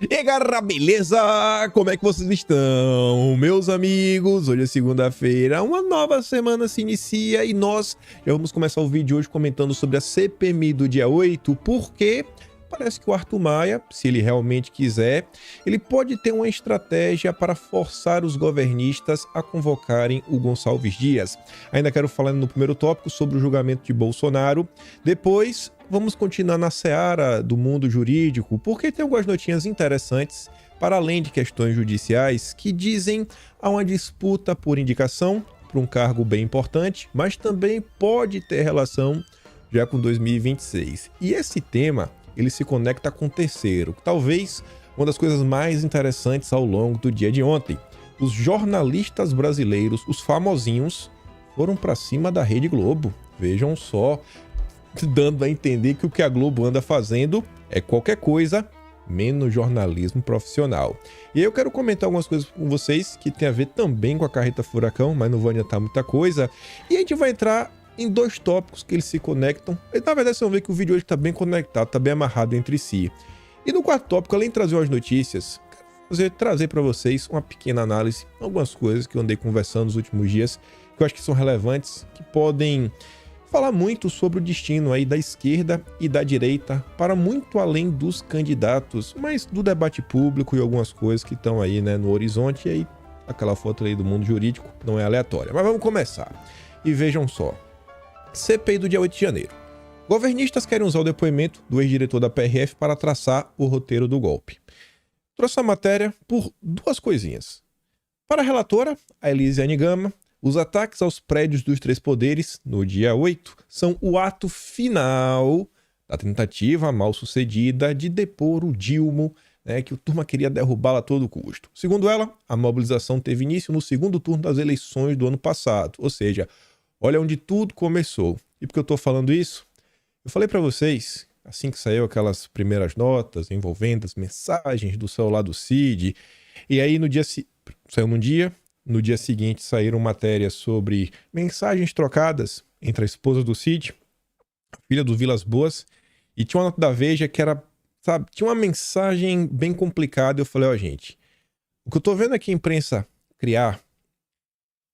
E aí, galera, beleza? Como é que vocês estão, meus amigos? Hoje é segunda-feira, uma nova semana se inicia e nós já vamos começar o vídeo hoje comentando sobre a CPMI do dia 8, porque parece que o Arthur Maia, se ele realmente quiser, ele pode ter uma estratégia para forçar os governistas a convocarem o Gonçalves Dias. Ainda quero falar no primeiro tópico sobre o julgamento de Bolsonaro. Depois, vamos continuar na seara do mundo jurídico, porque tem algumas notinhas interessantes, para além de questões judiciais, que dizem há uma disputa por indicação para um cargo bem importante, mas também pode ter relação já com 2026. E esse tema ele se conecta com o terceiro, talvez uma das coisas mais interessantes ao longo do dia de ontem. Os jornalistas brasileiros, os famosinhos, foram para cima da Rede Globo. Vejam só, dando a entender que o que a Globo anda fazendo é qualquer coisa menos jornalismo profissional. E aí eu quero comentar algumas coisas com vocês que tem a ver também com a carreta furacão, mas não vou adiantar muita coisa. E a gente vai entrar em dois tópicos que eles se conectam. E, na verdade, vocês vão ver que o vídeo hoje está bem conectado, está bem amarrado entre si. E no quarto tópico, além de trazer umas notícias, quero trazer para vocês uma pequena análise, algumas coisas que eu andei conversando nos últimos dias, que eu acho que são relevantes, que podem falar muito sobre o destino aí da esquerda e da direita, para muito além dos candidatos, mas do debate público e algumas coisas que estão aí, né, no horizonte. E aí, aquela foto aí do mundo jurídico não é aleatória. Mas vamos começar. E vejam só. CPI do dia 8 de janeiro. Governistas querem usar o depoimento do ex-diretor da PRF para traçar o roteiro do golpe. Trouxe a matéria por duas coisinhas. Para a relatora, a Elisiane Gama, os ataques aos prédios dos três poderes, no dia 8, são o ato final da tentativa mal sucedida de depor o Dilma, que o turma queria derrubá-la a todo custo. Segundo ela, a mobilização teve início no segundo turno das eleições do ano passado, ou seja, olha onde tudo começou. E por que eu estou falando isso? Eu falei para vocês, assim que saiu aquelas primeiras notas envolvendo as mensagens do celular do Cid, e aí saiu num dia, no dia seguinte saíram matérias sobre mensagens trocadas entre a esposa do Cid, a filha do Vilas Boas, e tinha uma nota da Veja que era, sabe, tinha uma mensagem bem complicada. Eu falei, ó, gente, o que eu tô vendo aqui a imprensa criar,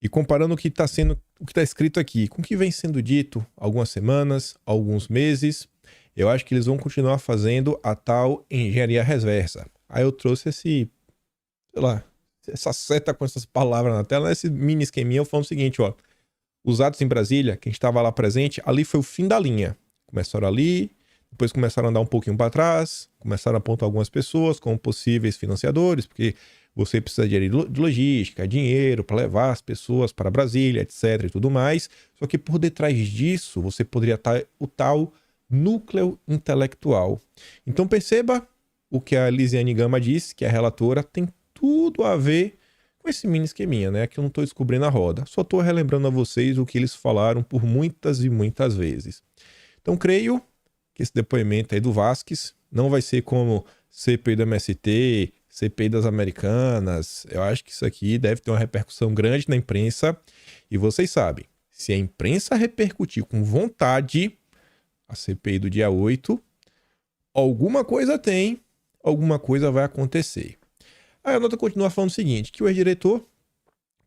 e comparando o que está escrito aqui com o que vem sendo dito há algumas semanas, alguns meses, eu acho que eles vão continuar fazendo a tal engenharia reversa. Aí eu trouxe essa seta com essas palavras na tela, esse mini esqueminha, eu falo o seguinte, ó. Os atos em Brasília, quem estava lá presente, ali foi o fim da linha. Começaram ali, depois começaram a andar um pouquinho para trás, começaram a apontar algumas pessoas como possíveis financiadores, porque você precisa de logística, dinheiro para levar as pessoas para Brasília, etc. e tudo mais. Só que por detrás disso, você poderia estar o tal núcleo intelectual. Então perceba o que a Elisiane Gama disse, que a relatora tem tudo a ver com esse mini esqueminha, né? Que eu não estou descobrindo a roda. Só estou relembrando a vocês o que eles falaram por muitas e muitas vezes. Então creio que esse depoimento aí do Vasquez não vai ser como CPI do MST, CPI das Americanas. Eu acho que isso aqui deve ter uma repercussão grande na imprensa. E vocês sabem, se a imprensa repercutir com vontade a CPI do dia 8, alguma coisa tem, alguma coisa vai acontecer. Aí a nota continua falando o seguinte, que o ex-diretor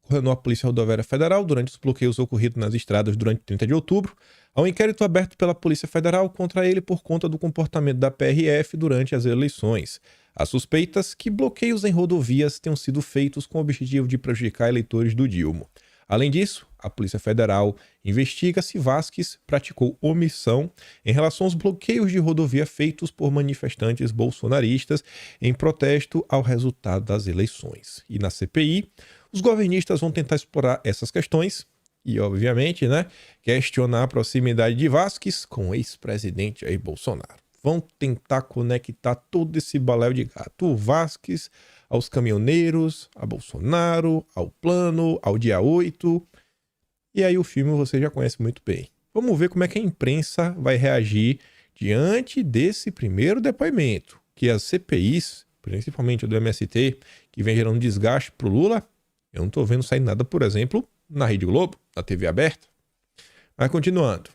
coordenou a Polícia Rodoviária Federal durante os bloqueios ocorridos nas estradas durante 30 de outubro, há um inquérito aberto pela Polícia Federal contra ele por conta do comportamento da PRF durante as eleições. Há suspeitas que bloqueios em rodovias tenham sido feitos com o objetivo de prejudicar eleitores do Dilma. Além disso, a Polícia Federal investiga se Vasquez praticou omissão em relação aos bloqueios de rodovia feitos por manifestantes bolsonaristas em protesto ao resultado das eleições. E na CPI, os governistas vão tentar explorar essas questões e, obviamente, questionar a proximidade de Vasquez com o ex-presidente Jair Bolsonaro. Vão tentar conectar todo esse baléu de gato, o Vasquez aos caminhoneiros, a Bolsonaro, ao plano, ao dia 8. E aí o filme você já conhece muito bem. Vamos ver como é que a imprensa vai reagir diante desse primeiro depoimento, que as CPIs, principalmente o do MST, que vem gerando desgaste pro Lula, eu não estou vendo sair nada, por exemplo, na Rede Globo, na TV aberta. Mas continuando.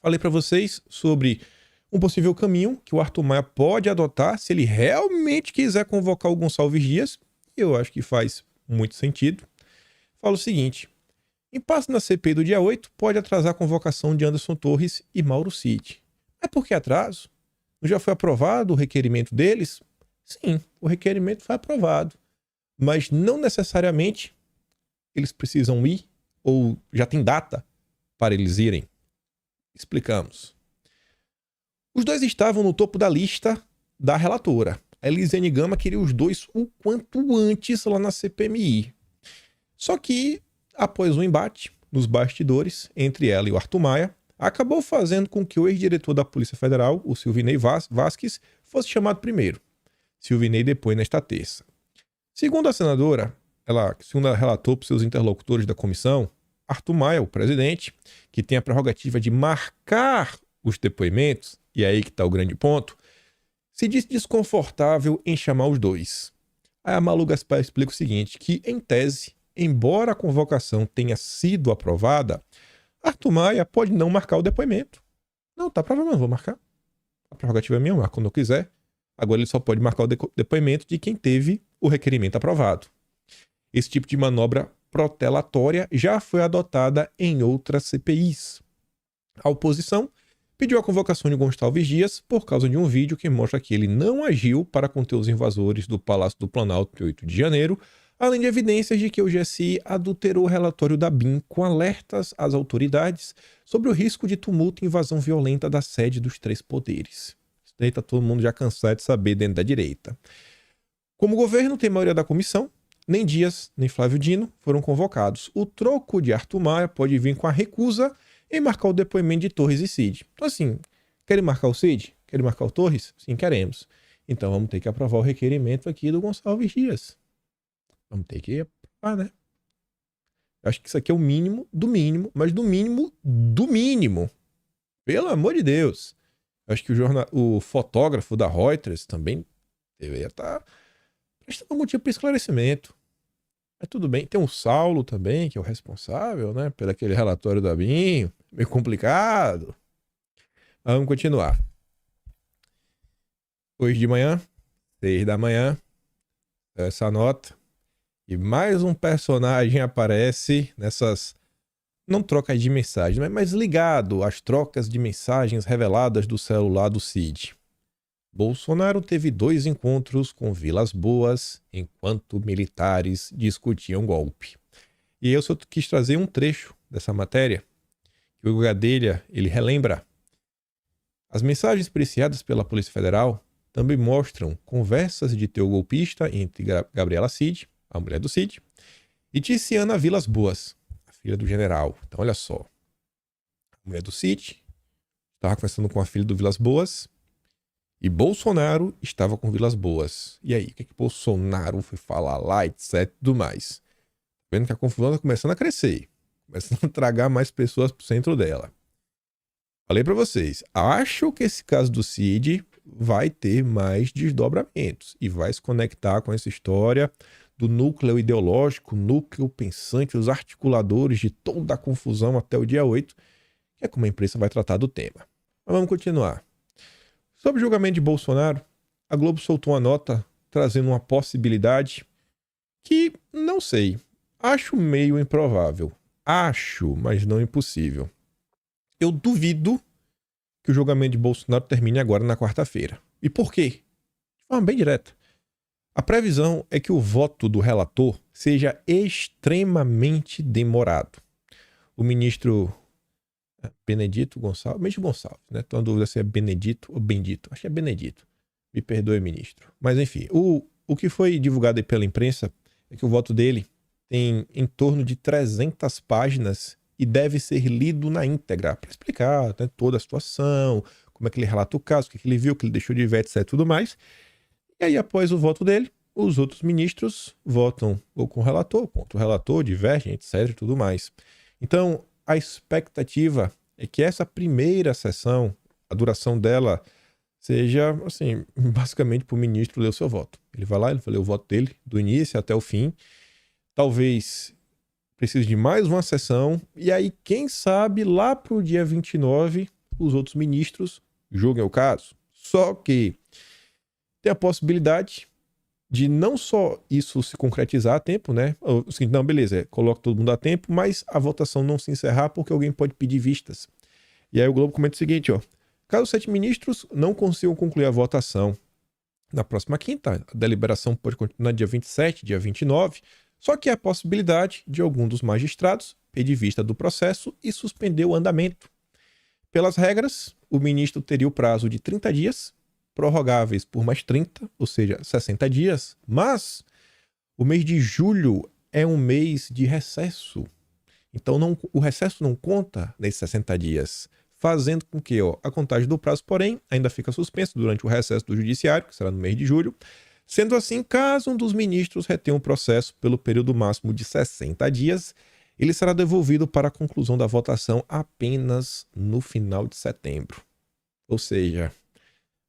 Falei para vocês sobre Um possível caminho que o Arthur Maia pode adotar se ele realmente quiser convocar o Gonçalves Dias, eu acho que faz muito sentido. Fala o seguinte: impasse na CPI do dia 8 pode atrasar a convocação de Anderson Torres e Mauro Cid. Mas por que atraso? Não já foi aprovado o requerimento deles? Sim, o requerimento foi aprovado. Mas não necessariamente eles precisam ir ou já tem data para eles irem. Explicamos. Os dois estavam no topo da lista da relatora. A Elisiane Gama queria os dois o quanto antes lá na CPMI. Só que, após um embate nos bastidores entre ela e o Arthur Maia, acabou fazendo com que o ex-diretor da Polícia Federal, o Silvinei Vasquez, fosse chamado primeiro. Silvinei depõe nesta terça. Segundo a senadora, segundo ela relatou para os seus interlocutores da comissão, Arthur Maia, o presidente, que tem a prerrogativa de marcar os depoimentos, e é aí que está o grande ponto, se disse desconfortável em chamar os dois. Aí a Malu Gaspar explica o seguinte, que em tese, embora a convocação tenha sido aprovada, Arthur Maia pode não marcar o depoimento. Não, tá aprovado, não vou marcar. A prerrogativa é minha, eu marco quando eu quiser. Agora ele só pode marcar o depoimento de quem teve o requerimento aprovado. Esse tipo de manobra protelatória já foi adotada em outras CPIs. A oposição pediu a convocação de Gonçalves Dias por causa de um vídeo que mostra que ele não agiu para conter os invasores do Palácio do Planalto de 8 de janeiro, além de evidências de que o GSI adulterou o relatório da BIM com alertas às autoridades sobre o risco de tumulto e invasão violenta da sede dos três poderes. Isso daí tá todo mundo já cansado de saber dentro da direita. Como o governo tem maioria da comissão, nem Dias nem Flávio Dino foram convocados. O troco de Arthur Maia pode vir com a recusa em marcar o depoimento de Torres e Cid. Então assim, querem marcar o Cid? Querem marcar o Torres? Sim, queremos. Então vamos ter que aprovar o requerimento aqui do Gonçalves Dias. Vamos ter que aprovar, né? Eu acho que isso aqui é o mínimo do mínimo, mas do mínimo do mínimo. Pelo amor de Deus. Eu acho que o fotógrafo da Reuters também deveria estar prestando um motivo para esclarecimento. Mas tudo bem. Tem o Saulo também, que é o responsável, né? Pelo aquele relatório da BIM. Meio complicado. Mas vamos continuar. Hoje de manhã, 6 da manhã, essa nota. E mais um personagem aparece nessas, não trocas de mensagens, mas ligado às trocas de mensagens reveladas do celular do Cid. Bolsonaro teve 2 encontros com Vilas Boas enquanto militares discutiam golpe. E eu só quis trazer um trecho dessa matéria, que o Gadelha, ele relembra. As mensagens periciadas pela Polícia Federal também mostram conversas de teu golpista entre Gabriela Cid, a mulher do Cid, e Tiziana Vilas Boas, a filha do general. Então, olha só. A mulher do Cid estava conversando com a filha do Vilas Boas e Bolsonaro estava com Vilas Boas. E aí, o que Bolsonaro foi falar lá, etc, tudo mais. Vendo que a confusão está começando a crescer, começando a tragar mais pessoas pro centro dela. Falei para vocês, acho que esse caso do Cid vai ter mais desdobramentos e vai se conectar com essa história do núcleo ideológico, núcleo pensante, os articuladores de toda a confusão até o dia 8, que é como a imprensa vai tratar do tema. Mas vamos continuar. Sobre o julgamento de Bolsonaro, a Globo soltou uma nota trazendo uma possibilidade que, não sei, acho meio improvável. Acho, mas não impossível. Eu duvido que o julgamento de Bolsonaro termine agora na quarta-feira. E por quê? De forma bem direta. A previsão é que o voto do relator seja extremamente demorado. O ministro Benedito Gonçalves, ministro Gonçalves, né? Tô na dúvida se é Benedito ou Bendito. Acho que é Benedito. Me perdoe, ministro. Mas enfim, o que foi divulgado aí pela imprensa é que o voto dele tem em torno de 300 páginas e deve ser lido na íntegra para explicar, né, toda a situação, como é que ele relata o caso, o que ele viu, o que ele deixou de ver, etc, tudo mais. E aí, após o voto dele, os outros ministros votam ou com o relator, ou contra o relator, divergem, etc. e tudo mais. Então, a expectativa é que essa primeira sessão, a duração dela, seja, assim, basicamente para o ministro ler o seu voto. Ele vai lá, ele vai ler o voto dele, do início até o fim. Talvez precise de mais uma sessão. E aí, quem sabe, lá para o dia 29, os outros ministros julguem o caso. Só que tem a possibilidade de não só isso se concretizar a tempo, né? Assim, não, beleza, coloca todo mundo a tempo, mas a votação não se encerrar porque alguém pode pedir vistas. E aí o Globo comenta o seguinte, ó. Caso os 7 ministros não consigam concluir a votação na próxima quinta, a deliberação pode continuar dia 27, dia 29, só que há a possibilidade de algum dos magistrados pedir vista do processo e suspender o andamento. Pelas regras, o ministro teria o prazo de 30 dias, prorrogáveis por mais 30, ou seja, 60 dias, mas o mês de julho é um mês de recesso. Então o recesso não conta nesses 60 dias, fazendo com que a contagem do prazo, porém, ainda fica suspensa durante o recesso do judiciário, que será no mês de julho. Sendo assim, caso um dos ministros retenha o processo pelo período máximo de 60 dias, ele será devolvido para a conclusão da votação apenas no final de setembro. Ou seja,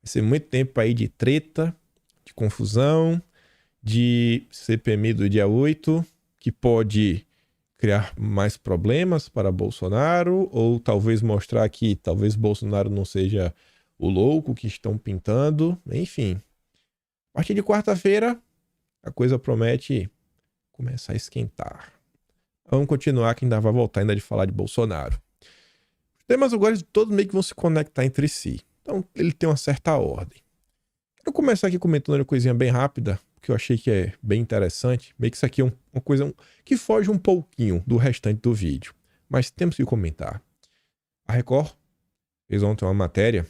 vai ser muito tempo aí de treta, de confusão, de CPMI do dia 8, que pode criar mais problemas para Bolsonaro, ou talvez mostrar que talvez Bolsonaro não seja o louco que estão pintando. Enfim, a partir de quarta-feira, a coisa promete começar a esquentar. Vamos continuar, que ainda vai voltar ainda de falar de Bolsonaro. Os temas agora todos meio que vão se conectar entre si. Então, ele tem uma certa ordem. Quero começar aqui comentando uma coisinha bem rápida, que eu achei que é bem interessante. Meio que isso aqui é uma coisa que foge um pouquinho do restante do vídeo. Mas temos que comentar. A Record fez ontem uma matéria,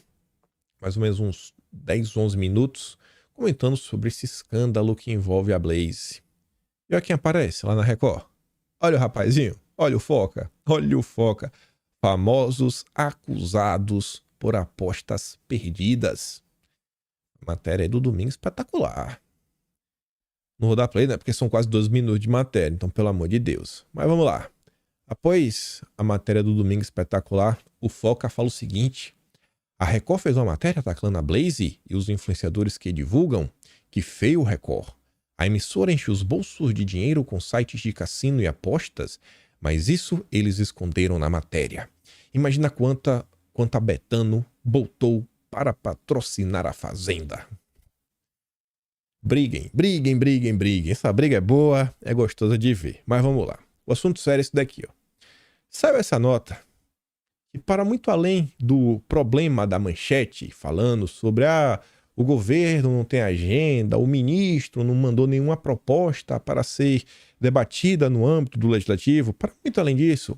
mais ou menos uns 10, 11 minutos, comentando sobre esse escândalo que envolve a Blaze. E olha quem aparece lá na Record. Olha o rapazinho, olha o Foca, olha o Foca. Famosos acusados por apostas perdidas. A matéria é do Domingo Espetacular. Não vou dar play, né? Porque são quase 12 minutos de matéria, então pelo amor de Deus. Mas vamos lá. Após a matéria do Domingo Espetacular, o Foca fala o seguinte: a Record fez uma matéria atacando a Blaze e os influenciadores que divulgam. Que feio, Record. A emissora enche os bolsos de dinheiro com sites de cassino e apostas, mas isso eles esconderam na matéria. Imagina quanta Betano botou para patrocinar a Fazenda. Briguem. Essa briga é boa, é gostosa de ver. Mas vamos lá. O assunto sério é esse daqui, ó. Saiu essa nota que, para muito além do problema da manchete, falando sobre o governo não tem agenda, o ministro não mandou nenhuma proposta para ser debatida no âmbito do legislativo, para muito além disso,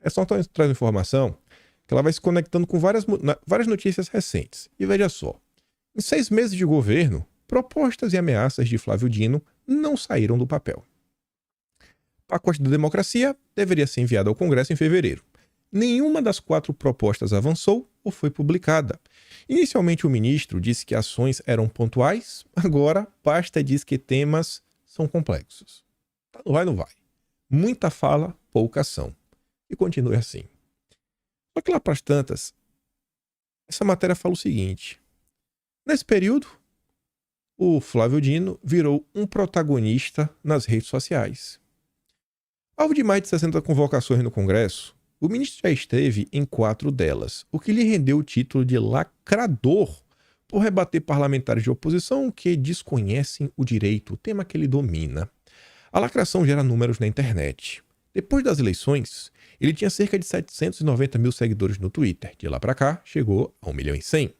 é só trazer informação que ela vai se conectando com várias notícias recentes. E veja só, em 6 meses de governo, propostas e ameaças de Flávio Dino não saíram do papel. O pacote da democracia deveria ser enviado ao Congresso em fevereiro. Nenhuma das 4 propostas avançou ou foi publicada. Inicialmente o ministro disse que ações eram pontuais, agora a pasta diz que temas são complexos. Não vai. Muita fala, pouca ação. E continue assim. Só que lá para as tantas, essa matéria fala o seguinte: nesse período, o Flávio Dino virou um protagonista nas redes sociais. Alvo de mais de 60 convocações no Congresso, o ministro já esteve em 4 delas, o que lhe rendeu o título de lacrador por rebater parlamentares de oposição que desconhecem o direito, o tema que ele domina. A lacração gera números na internet. Depois das eleições, ele tinha cerca de 790 mil seguidores no Twitter. De lá para cá, chegou a 1.100.000.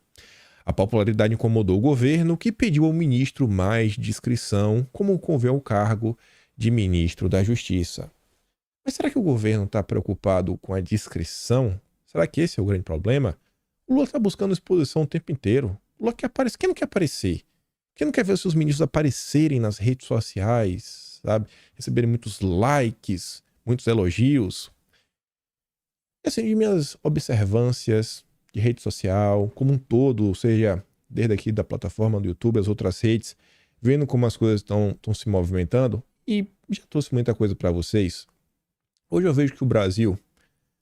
A popularidade incomodou o governo, que pediu ao ministro mais discrição, como convém ao cargo de ministro da Justiça. Mas será que o governo está preocupado com a discrição? Será que esse é o grande problema? O Lula está buscando exposição o tempo inteiro. O Lula quer aparecer. Quem não quer aparecer? Quem não quer ver os seus ministros aparecerem nas redes sociais, sabe? Receberem muitos likes, muitos elogios. Assim, de minhas observâncias de rede social, como um todo, ou seja, desde aqui da plataforma do YouTube, as outras redes, vendo como as coisas estão se movimentando, e já trouxe muita coisa para vocês. Hoje eu vejo que o Brasil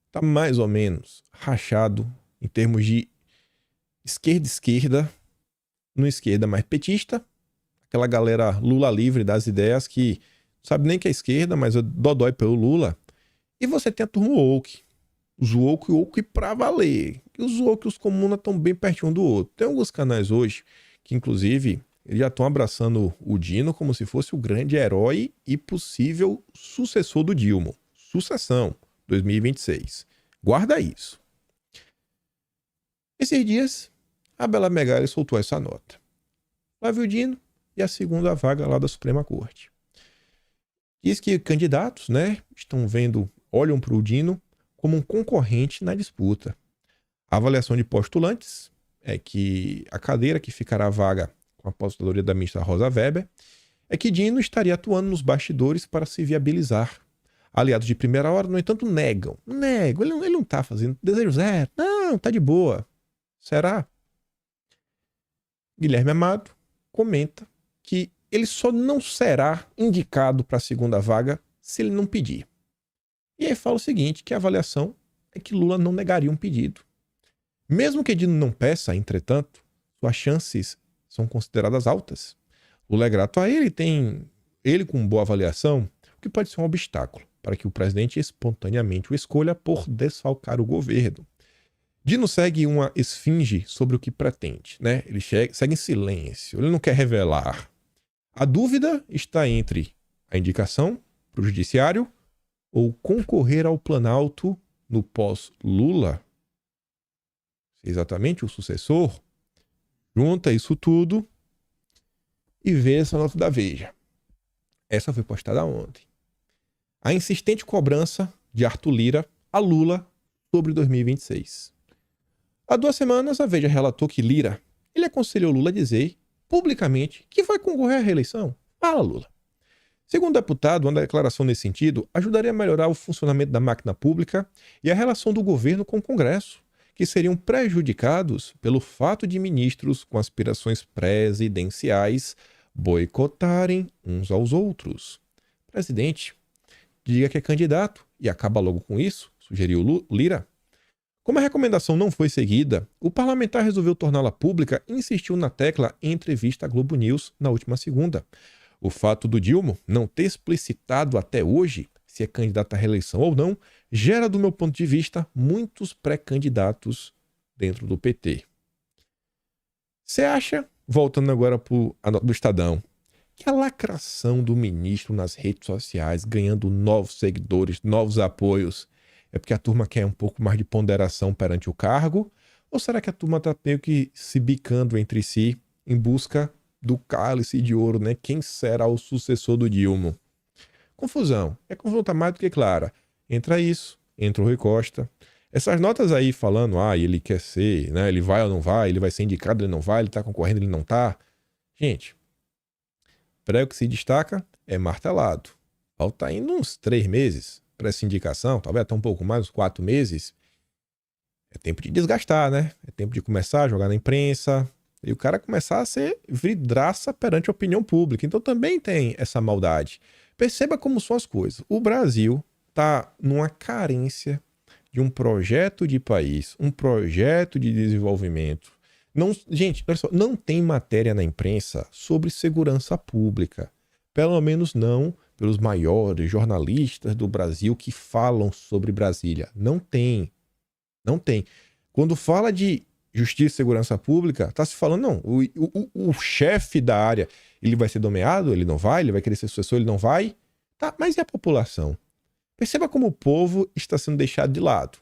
está mais ou menos rachado em termos de esquerda, no esquerda mais petista, aquela galera Lula livre das ideias que não sabe nem que é esquerda, mas é dodói pelo Lula. E você tem a turma woke, Os woke pra valer. E os woke e os comunas estão bem pertinho um do outro. Tem alguns canais hoje que, inclusive, eles já estão abraçando o Dino como se fosse o grande herói e possível sucessor do Dilma. Sucessão, 2026. Guarda isso. Esses dias, a Bela Megali soltou essa nota. Flávio Dino e a segunda vaga lá da Suprema Corte. Diz que candidatos, né, olham para o Dino como um concorrente na disputa. A avaliação de postulantes é que a cadeira que ficará vaga com a aposentadoria da ministra Rosa Weber é que Dino estaria atuando nos bastidores para se viabilizar. Aliados de primeira hora, no entanto, negam. Ele não está fazendo desejo zero. Não, tá de boa. Será? Guilherme Amado comenta que ele só não será indicado para a segunda vaga se ele não pedir. E aí fala o seguinte, que a avaliação é que Lula não negaria um pedido. Mesmo que Dino não peça, entretanto, suas chances são consideradas altas. Lula é grato a ele, tem ele com boa avaliação, o que pode ser um obstáculo para que o presidente espontaneamente o escolha por desfalcar o governo. Dino segue uma esfinge sobre o que pretende, né? Ele segue em silêncio, ele não quer revelar. A dúvida está entre a indicação para o judiciário ou concorrer ao Planalto no pós-Lula. Exatamente o sucessor. Junta isso tudo e vê essa nota da Veja. Essa foi postada ontem. A insistente cobrança de Arthur Lira a Lula sobre 2026. Há 2 semanas, a Veja relatou que Lira ele aconselhou Lula a dizer publicamente que vai concorrer à reeleição. Fala, Lula. Segundo o deputado, uma declaração nesse sentido ajudaria a melhorar o funcionamento da máquina pública e a relação do governo com o Congresso, que seriam prejudicados pelo fato de ministros com aspirações presidenciais boicotarem uns aos outros. Presidente, diga que é candidato e acaba logo com isso, sugeriu Lira. Como a recomendação não foi seguida, o parlamentar resolveu torná-la pública e insistiu na tecla em entrevista à Globo News na última segunda. O fato do Dilma não ter explicitado até hoje se é candidato à reeleição ou não, gera, do meu ponto de vista, muitos pré-candidatos dentro do PT. Você acha, voltando agora para a nota do Estadão, que a lacração do ministro nas redes sociais, ganhando novos seguidores, novos apoios, é porque a turma quer um pouco mais de ponderação perante o cargo? Ou será que a turma está meio que se bicando entre si em busca do cálice de ouro, né? Quem será o sucessor do Dilma? Confusão. É confusão tá mais do que clara. Entra isso, entra o Rui Costa. Essas notas aí falando, ele quer ser, né? Ele vai ou não vai, ele vai ser indicado, ele não vai, ele tá concorrendo, ele não tá. Gente, prego que se destaca é martelado. Falta ainda uns 3 meses para essa indicação, talvez até um pouco mais, uns 4 meses. É tempo de desgastar, né? É tempo de começar a jogar na imprensa e o cara começar a ser vidraça perante a opinião pública. Então também tem essa maldade. Perceba como são as coisas. O Brasil está numa carência de um projeto de país, um projeto de desenvolvimento. Não, gente, olha só, não tem matéria na imprensa sobre segurança pública. Pelo menos não pelos maiores jornalistas do Brasil que falam sobre Brasília. Não tem. Não tem. Quando fala de justiça e segurança pública, está se falando, não, o chefe da área, ele vai ser nomeado, ele não vai, ele vai querer ser sucessor, ele não vai. Tá, mas e a população? Perceba como o povo está sendo deixado de lado.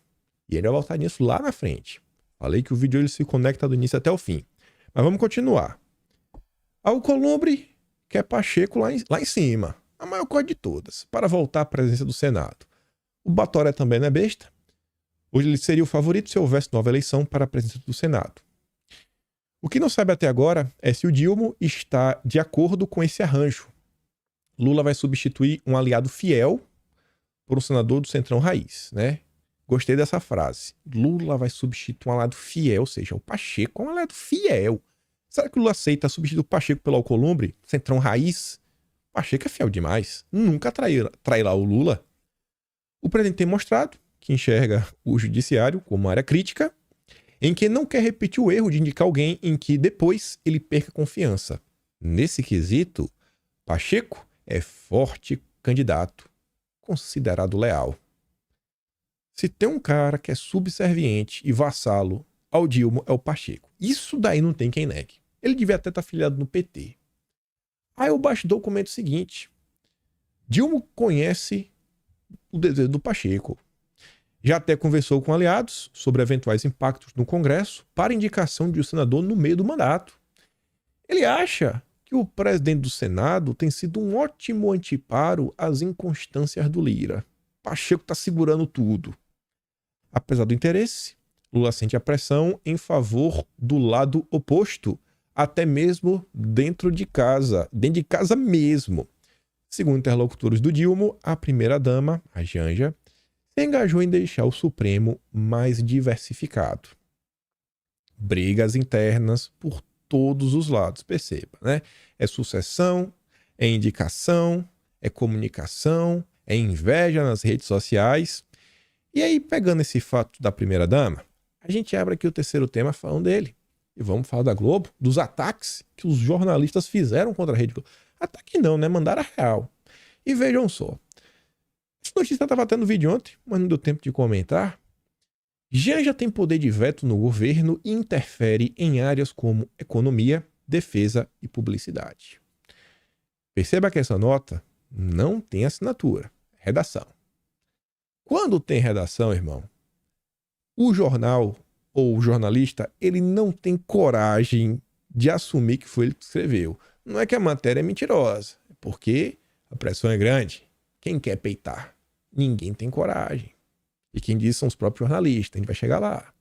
E ele vai voltar nisso lá na frente. Falei que o vídeo ele se conecta do início até o fim. Mas vamos continuar. Alcolumbre quer Pacheco lá em cima. A maior coisa de todas, para voltar à presença do Senado. O Batoré também não é besta. Hoje ele seria o favorito se houvesse nova eleição para a presença do Senado. O que não sabe até agora é se o Dilma está de acordo com esse arranjo. Lula vai substituir um aliado fiel por um senador do Centrão Raiz, né? Gostei dessa frase. Lula vai substituir um aliado fiel, ou seja, o Pacheco é um aliado fiel. Será que o Lula aceita substituir o Pacheco pelo Alcolumbre, Centrão Raiz? O Pacheco é fiel demais. Nunca trairá o Lula. O presidente tem mostrado que enxerga o judiciário como área crítica, em que não quer repetir o erro de indicar alguém em que depois ele perca confiança. Nesse quesito, Pacheco é forte candidato, considerado leal. Se tem um cara que é subserviente e vassalo ao Dilma, é o Pacheco. Isso daí não tem quem negue. Ele devia até estar afiliado no PT. Aí o bastidor comenta o seguinte: Dilma conhece o desejo do Pacheco. Já até conversou com aliados sobre eventuais impactos no Congresso para indicação de um senador no meio do mandato. Ele acha que o presidente do Senado tem sido um ótimo anteparo às inconstâncias do Lira. Pacheco está segurando tudo. Apesar do interesse, Lula sente a pressão em favor do lado oposto, até mesmo dentro de casa mesmo. Segundo interlocutores do Dilma, a primeira-dama, a Janja, se engajou em deixar o Supremo mais diversificado. Brigas internas por todos os lados, perceba, né? É sucessão, é indicação, é comunicação, é inveja nas redes sociais. E aí, pegando esse fato da primeira-dama, a gente abre aqui o terceiro tema falando dele. E vamos falar da Globo, dos ataques que os jornalistas fizeram contra a Rede Globo. Ataque não, né? Mandaram a real. E vejam só. Essa notícia estava tendo vídeo ontem, mas não deu tempo de comentar. Janja tem poder de veto no governo e interfere em áreas como economia, defesa e publicidade. Perceba que essa nota não tem assinatura, é redação. Quando tem redação, irmão, o jornal ou o jornalista, ele não tem coragem de assumir que foi ele que escreveu. Não é que a matéria é mentirosa, é porque a pressão é grande. Quem quer peitar? Ninguém tem coragem. E quem diz são os próprios jornalistas. A gente vai chegar lá.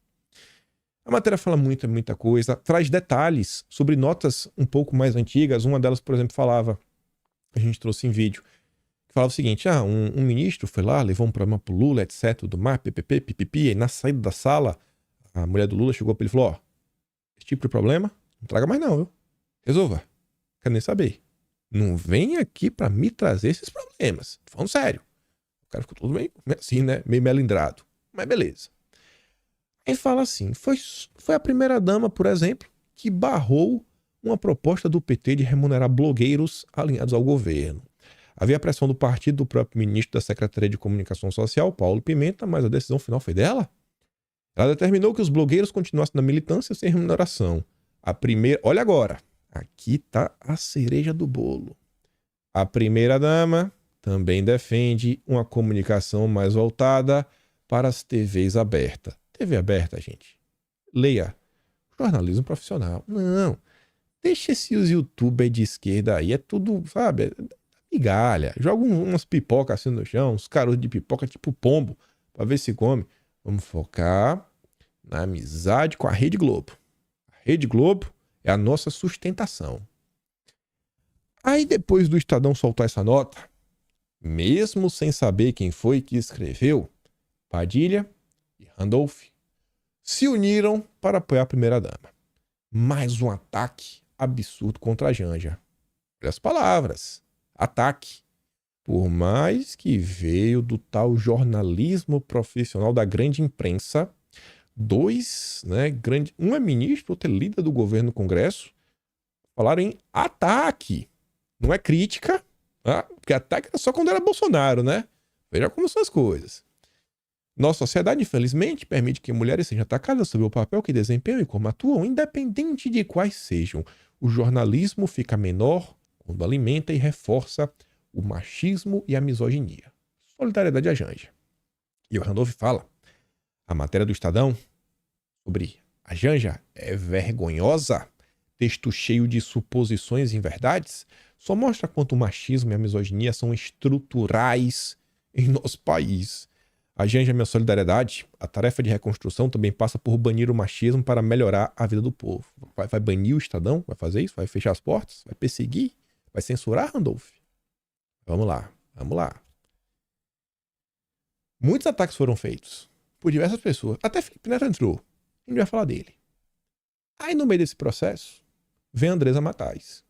A matéria fala muita coisa. Traz detalhes sobre notas um pouco mais antigas. Uma delas, por exemplo, falava... A gente trouxe em vídeo. Falava o seguinte. Um ministro foi lá, levou um problema pro Lula, etc. Tudo mais, ppp, pipipi. E na saída da sala, a mulher do Lula chegou pra ele e falou... Esse tipo de problema, não traga mais não, viu? Resolva. Quero nem saber. Não vem aqui pra me trazer esses problemas. Tô falando sério. O cara ficou todo meio assim, né? Meio melindrado. Mas beleza. Aí fala assim, foi a primeira-dama, por exemplo, que barrou uma proposta do PT de remunerar blogueiros alinhados ao governo. Havia pressão do partido do próprio ministro da Secretaria de Comunicação Social, Paulo Pimenta, mas a decisão final foi dela. Ela determinou que os blogueiros continuassem na militância sem remuneração. Olha agora, aqui tá a cereja do bolo. A primeira-dama também defende uma comunicação mais voltada para as TVs abertas. TV aberta, gente. Leia. Jornalismo profissional. Não. Deixa esses youtubers de esquerda aí. É tudo, sabe? É migalha. Joga umas pipocas assim no chão, uns caroços de pipoca tipo pombo, para ver se come. Vamos focar na amizade com a Rede Globo. A Rede Globo é a nossa sustentação. Aí depois do Estadão soltar essa nota, mesmo sem saber quem foi que escreveu, Padilha e Randolph se uniram para apoiar a primeira-dama. Mais um ataque absurdo contra a Janja. Olha as palavras. Ataque. Por mais que veio do tal jornalismo profissional da grande imprensa, um é ministro, outro é líder do governo no Congresso, falaram em ataque. Não é crítica, tá? Porque ataque era só quando era Bolsonaro, né? Veja como são as coisas. Nossa sociedade, infelizmente, permite que mulheres sejam atacadas sobre o papel que desempenham e como atuam, independente de quais sejam. O jornalismo fica menor quando alimenta e reforça o machismo e a misoginia. Solidariedade à Janja. E o Randolph fala, a matéria do Estadão sobre a Janja é vergonhosa, texto cheio de suposições e inverdades, só mostra quanto o machismo e a misoginia são estruturais em nosso país. A Janja, minha solidariedade, a tarefa de reconstrução também passa por banir o machismo para melhorar a vida do povo. Vai banir o Estadão? Vai fazer isso? Vai fechar as portas? Vai perseguir? Vai censurar, Randolph? Vamos lá. Muitos ataques foram feitos por diversas pessoas. Até Felipe Neto entrou. A gente vai falar dele. Aí no meio desse processo, vem a Andresa Matais.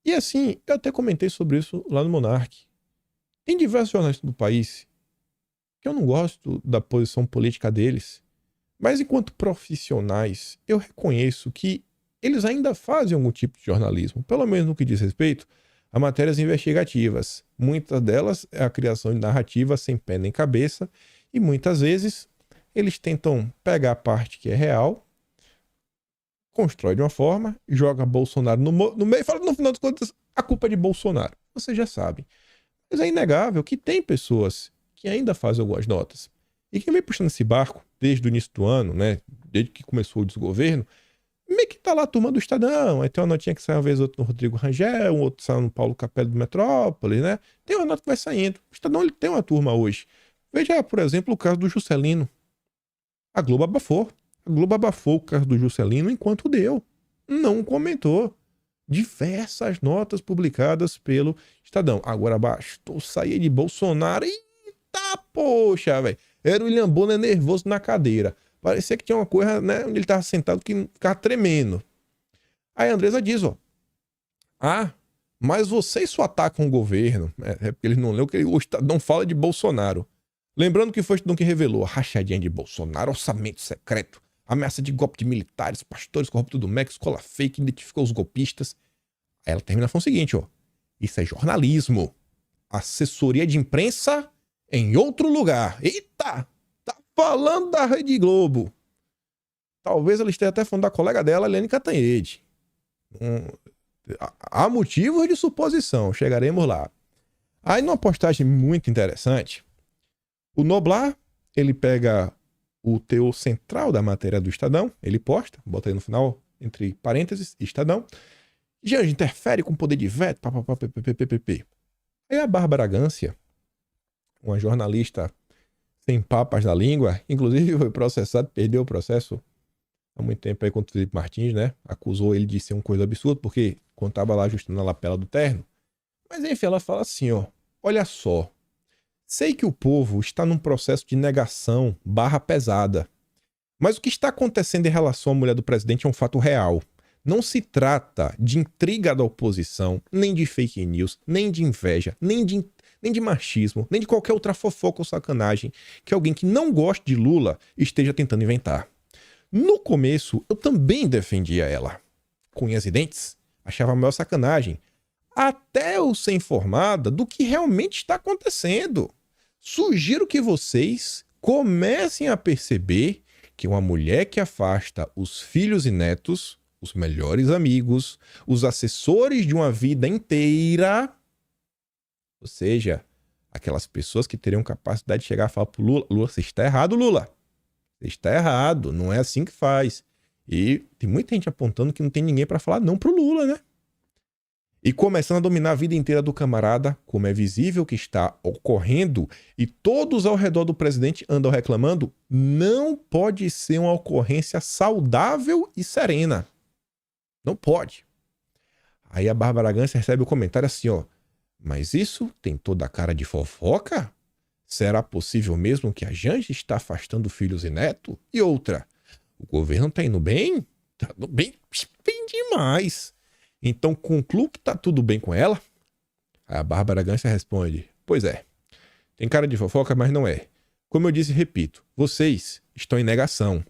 E assim, eu até comentei sobre isso lá no Monark. Tem diversos jornalistas do país que eu não gosto da posição política deles, mas enquanto profissionais, eu reconheço que eles ainda fazem algum tipo de jornalismo, pelo menos no que diz respeito a matérias investigativas. Muitas delas é a criação de narrativas sem pé nem cabeça E muitas vezes eles tentam pegar a parte que é real, constrói de uma forma, joga Bolsonaro no meio e fala, no final das contas, a culpa é de Bolsonaro. Vocês já sabem. Mas é inegável que tem pessoas que ainda fazem algumas notas. E quem vem puxando esse barco desde o início do ano, né, desde que começou o desgoverno, meio que tá lá a turma do Estadão. Aí tem uma notinha que sai uma vez, outra no Rodrigo Rangel, um outro sai no Paulo Capello do Metrópole, né? Tem uma nota que vai saindo. O Estadão, ele tem uma turma hoje. Veja, por exemplo, o caso do Juscelino. A Globo abafou. A Globo abafou o caso do Juscelino enquanto deu. Não comentou. Diversas notas publicadas pelo Estadão. Agora bastou sair de Bolsonaro. Eita, poxa, velho. Era o William Bonner nervoso na cadeira. Parecia que tinha uma coisa, né, onde ele estava sentado que ficava tremendo. Aí a Andresa diz, ó. Ah, mas vocês só atacam o governo. É porque eles não lêem, que o Estadão fala de Bolsonaro. Lembrando que foi o Estadão que revelou a rachadinha de Bolsonaro, orçamento secreto, ameaça de golpe de militares, pastores corruptos do MEC, escola fake, identificou os golpistas. Aí ela termina falando o seguinte, ó. Isso é jornalismo. Assessoria de imprensa em outro lugar. Eita! Tá falando da Rede Globo. Talvez ela esteja até falando da colega dela, Helene Cantanhede. Há motivos de suposição. Chegaremos lá. Aí numa postagem muito interessante, o Noblar, ele pega o teor central da matéria do Estadão, ele posta, bota aí no final, entre parênteses, Estadão. Janja interfere com o poder de veto, papapá. Aí a Bárbara Gância, uma jornalista sem papas na língua, inclusive foi processado, perdeu o processo há muito tempo aí contra o Felipe Martins, né? Acusou ele de ser uma coisa absurda, porque quando tava lá ajustando a lapela do terno. Mas enfim, ela fala assim, ó, olha só, sei que o povo está num processo de negação /pesada, mas o que está acontecendo em relação à mulher do presidente é um fato real. Não se trata de intriga da oposição, nem de fake news, nem de inveja, nem de machismo, nem de qualquer outra fofoca ou sacanagem que alguém que não gosta de Lula esteja tentando inventar. No começo, eu também defendia ela. Com unhas e dentes, achava a maior sacanagem. Até eu ser informada do que realmente está acontecendo. Sugiro que vocês comecem a perceber que uma mulher que afasta os filhos e netos, os melhores amigos, os assessores de uma vida inteira, ou seja, aquelas pessoas que teriam capacidade de chegar a falar pro Lula, Lula, você está errado, Lula. Você está errado, não é assim que faz. E tem muita gente apontando que não tem ninguém para falar não pro Lula, né? E começando a dominar a vida inteira do camarada, como é visível que está ocorrendo, e todos ao redor do presidente andam reclamando, não pode ser uma ocorrência saudável e serena. Não pode. Aí a Bárbara Gância recebe o comentário assim, ó, mas isso tem toda a cara de fofoca? Será possível mesmo que a Janja está afastando filhos e netos? E outra, o governo tá indo bem? Tá indo bem demais. Então concluo que tá tudo bem com ela? A Bárbara Gância responde, pois é, tem cara de fofoca, mas não é. Como eu disse e repito, vocês estão em negação.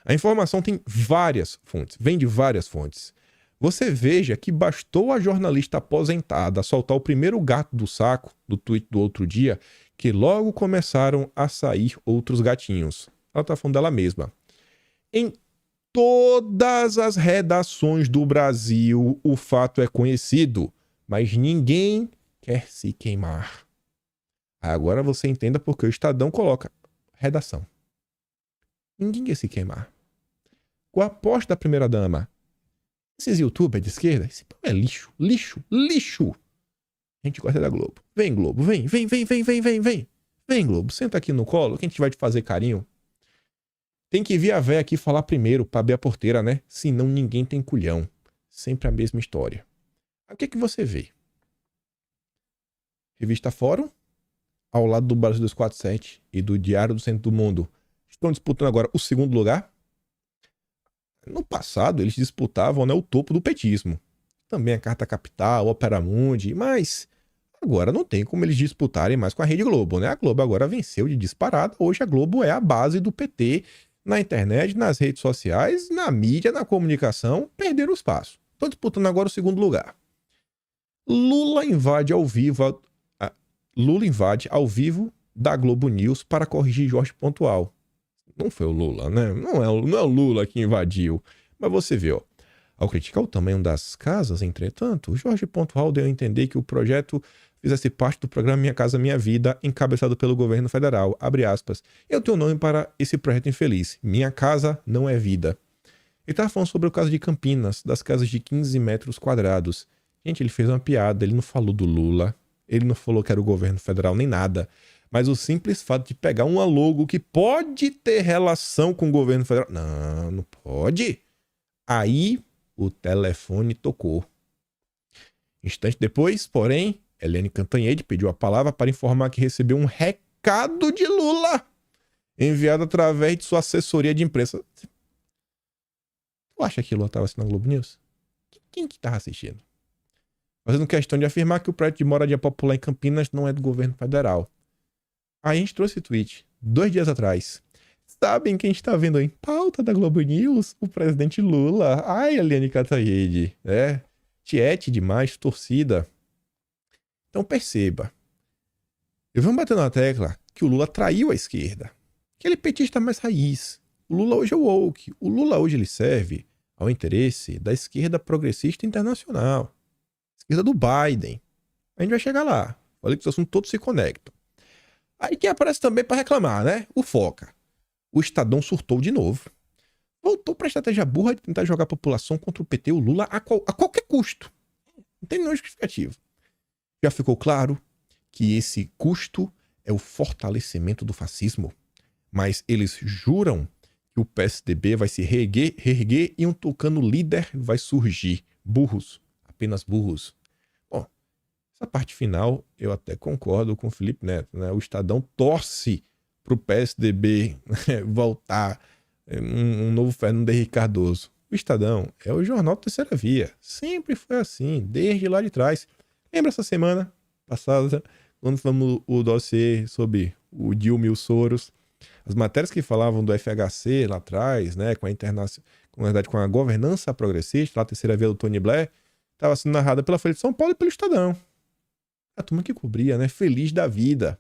A informação tem várias fontes, vem de várias fontes. Você veja que bastou a jornalista aposentada soltar o primeiro gato do saco do tweet do outro dia, que logo começaram a sair outros gatinhos. Ela tá falando dela mesma. Em todas as redações do Brasil, o fato é conhecido, mas ninguém quer se queimar. Agora você entenda porque o Estadão coloca redação. Ninguém quer se queimar. Com a aposta da primeira-dama, esses youtubers de esquerda, esse é lixo, lixo, lixo. A gente gosta da Globo. Vem, Globo, vem. Vem, Globo, senta aqui no colo que a gente vai te fazer carinho. Tem que vir a véia aqui falar primeiro pra abrir a porteira, né? Senão ninguém tem culhão. Sempre a mesma história. Aí o que é que você vê? Revista Fórum, ao lado do Brasil 247 e do Diário do Centro do Mundo, estão disputando agora o segundo lugar. No passado, eles disputavam, né, o topo do petismo. Também a Carta Capital, Opera Mundi, mas agora não tem como eles disputarem mais com a Rede Globo, né? A Globo agora venceu de disparada. Hoje a Globo é a base do PT na internet, nas redes sociais, na mídia, na comunicação. Perderam o espaço. Estão disputando agora o segundo lugar. Lula invade ao vivo da Globo News para corrigir Jorge Pontual. Não foi o Lula, né? Não é o Lula que invadiu. Mas você vê, ó. Ao criticar o tamanho das casas, entretanto, o Jorge Pontual deu a entender que o projeto fizesse parte do programa Minha Casa Minha Vida, encabeçado pelo governo federal. Abre aspas. Eu tenho nome para esse projeto infeliz. Minha Casa Não É Vida. Ele estava falando sobre o caso de Campinas, das casas de 15 metros quadrados. Gente, ele fez uma piada, ele não falou do Lula, ele não falou que era o governo federal nem nada. Mas o simples fato de pegar uma logo que pode ter relação com o governo federal... Não, não pode. Aí o telefone tocou. Instante depois, porém, Helene Cantanhede pediu a palavra para informar que recebeu um recado de Lula, enviado através de sua assessoria de imprensa. Tu acha que Lula estava assistindo a Globo News? Quem que estava assistindo? Fazendo questão de afirmar que o projeto de moradia popular em Campinas não é do governo federal. Aí a gente trouxe tweet 2 dias atrás. Sabem quem está vendo em pauta da Globo News? O presidente Lula. Ai, Eliane Cantanhede. Tiete demais, torcida. Então perceba. Eu vou bater na tecla que o Lula traiu a esquerda. Aquele petista mais raiz. O Lula hoje é o woke. O Lula hoje ele serve ao interesse da esquerda progressista internacional. Esquerda do Biden. A gente vai chegar lá. Olha que os assuntos todos se conectam. Aí quem aparece também para reclamar, né? O Foca. O Estadão surtou de novo. Voltou para a estratégia burra de tentar jogar a população contra o PT e o Lula a qualquer custo. Não tem nenhuma justificativa. Já ficou claro que esse custo é o fortalecimento do fascismo. Mas eles juram que o PSDB vai se reerguer e um tucano líder vai surgir. Burros. Apenas burros. Bom, essa parte final eu até concordo com o Felipe Neto, né? O Estadão torce para o PSDB voltar um novo Fernando Henrique Cardoso. O Estadão é o jornal da terceira via. Sempre foi assim, desde lá de trás. Lembra essa semana passada, quando falamos o dossiê sobre o Dilma e o Soros? As matérias que falavam do FHC lá atrás, né, com a governança progressista, lá a terceira via do Tony Blair, estava sendo narrada pela Folha de São Paulo e pelo Estadão. A turma que cobria, né? Feliz da vida.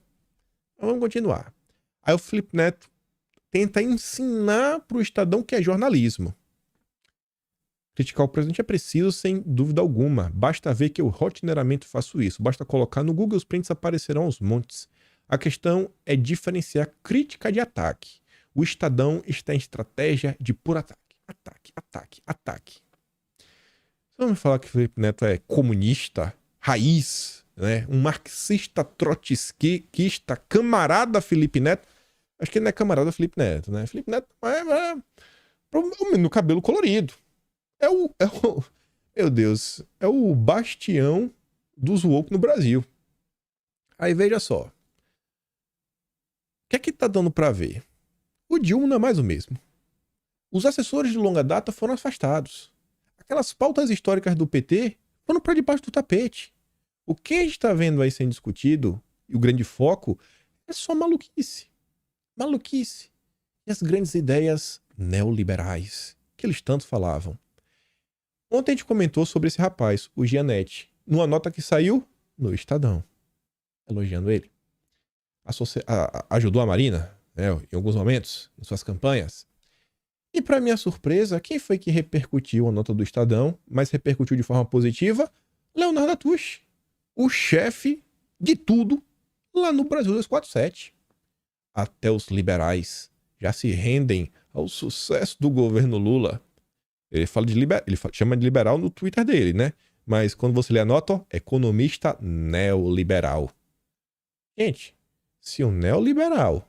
Então vamos continuar. Aí o Felipe Neto tenta ensinar para o Estadão que é jornalismo. Criticar o presidente é preciso, sem dúvida alguma. Basta ver que eu rotineiramente faço isso. Basta colocar no Google, os prints aparecerão aos montes. A questão é diferenciar crítica de ataque. O Estadão está em estratégia de puro ataque. Ataque, ataque, ataque. Você vai me falar que o Felipe Neto é comunista, raiz, né? Um marxista trotskista, camarada Felipe Neto? Acho que ele não é camarada Felipe Neto, né? Felipe Neto é no cabelo colorido. Meu Deus, é o bastião dos woke no Brasil. Aí veja só. O que é que tá dando pra ver? O Dilma não é mais o mesmo. Os assessores de longa data foram afastados. Aquelas pautas históricas do PT foram para debaixo do tapete. O que a gente tá vendo aí sendo discutido, e o grande foco, é só maluquice. Maluquice. E as grandes ideias neoliberais, que eles tanto falavam. Ontem a gente comentou sobre esse rapaz, o Gianetti, numa nota que saiu no Estadão, elogiando ele. Ajudou a Marina, né, em alguns momentos, em suas campanhas. E para minha surpresa, quem foi que repercutiu a nota do Estadão, mas repercutiu de forma positiva? Leonardo Atush, o chefe de tudo lá no Brasil 247. Até os liberais já se rendem ao sucesso do governo Lula. Ele chama de liberal no Twitter dele, né? Mas quando você lê a nota, ó, economista neoliberal. Gente, se o neoliberal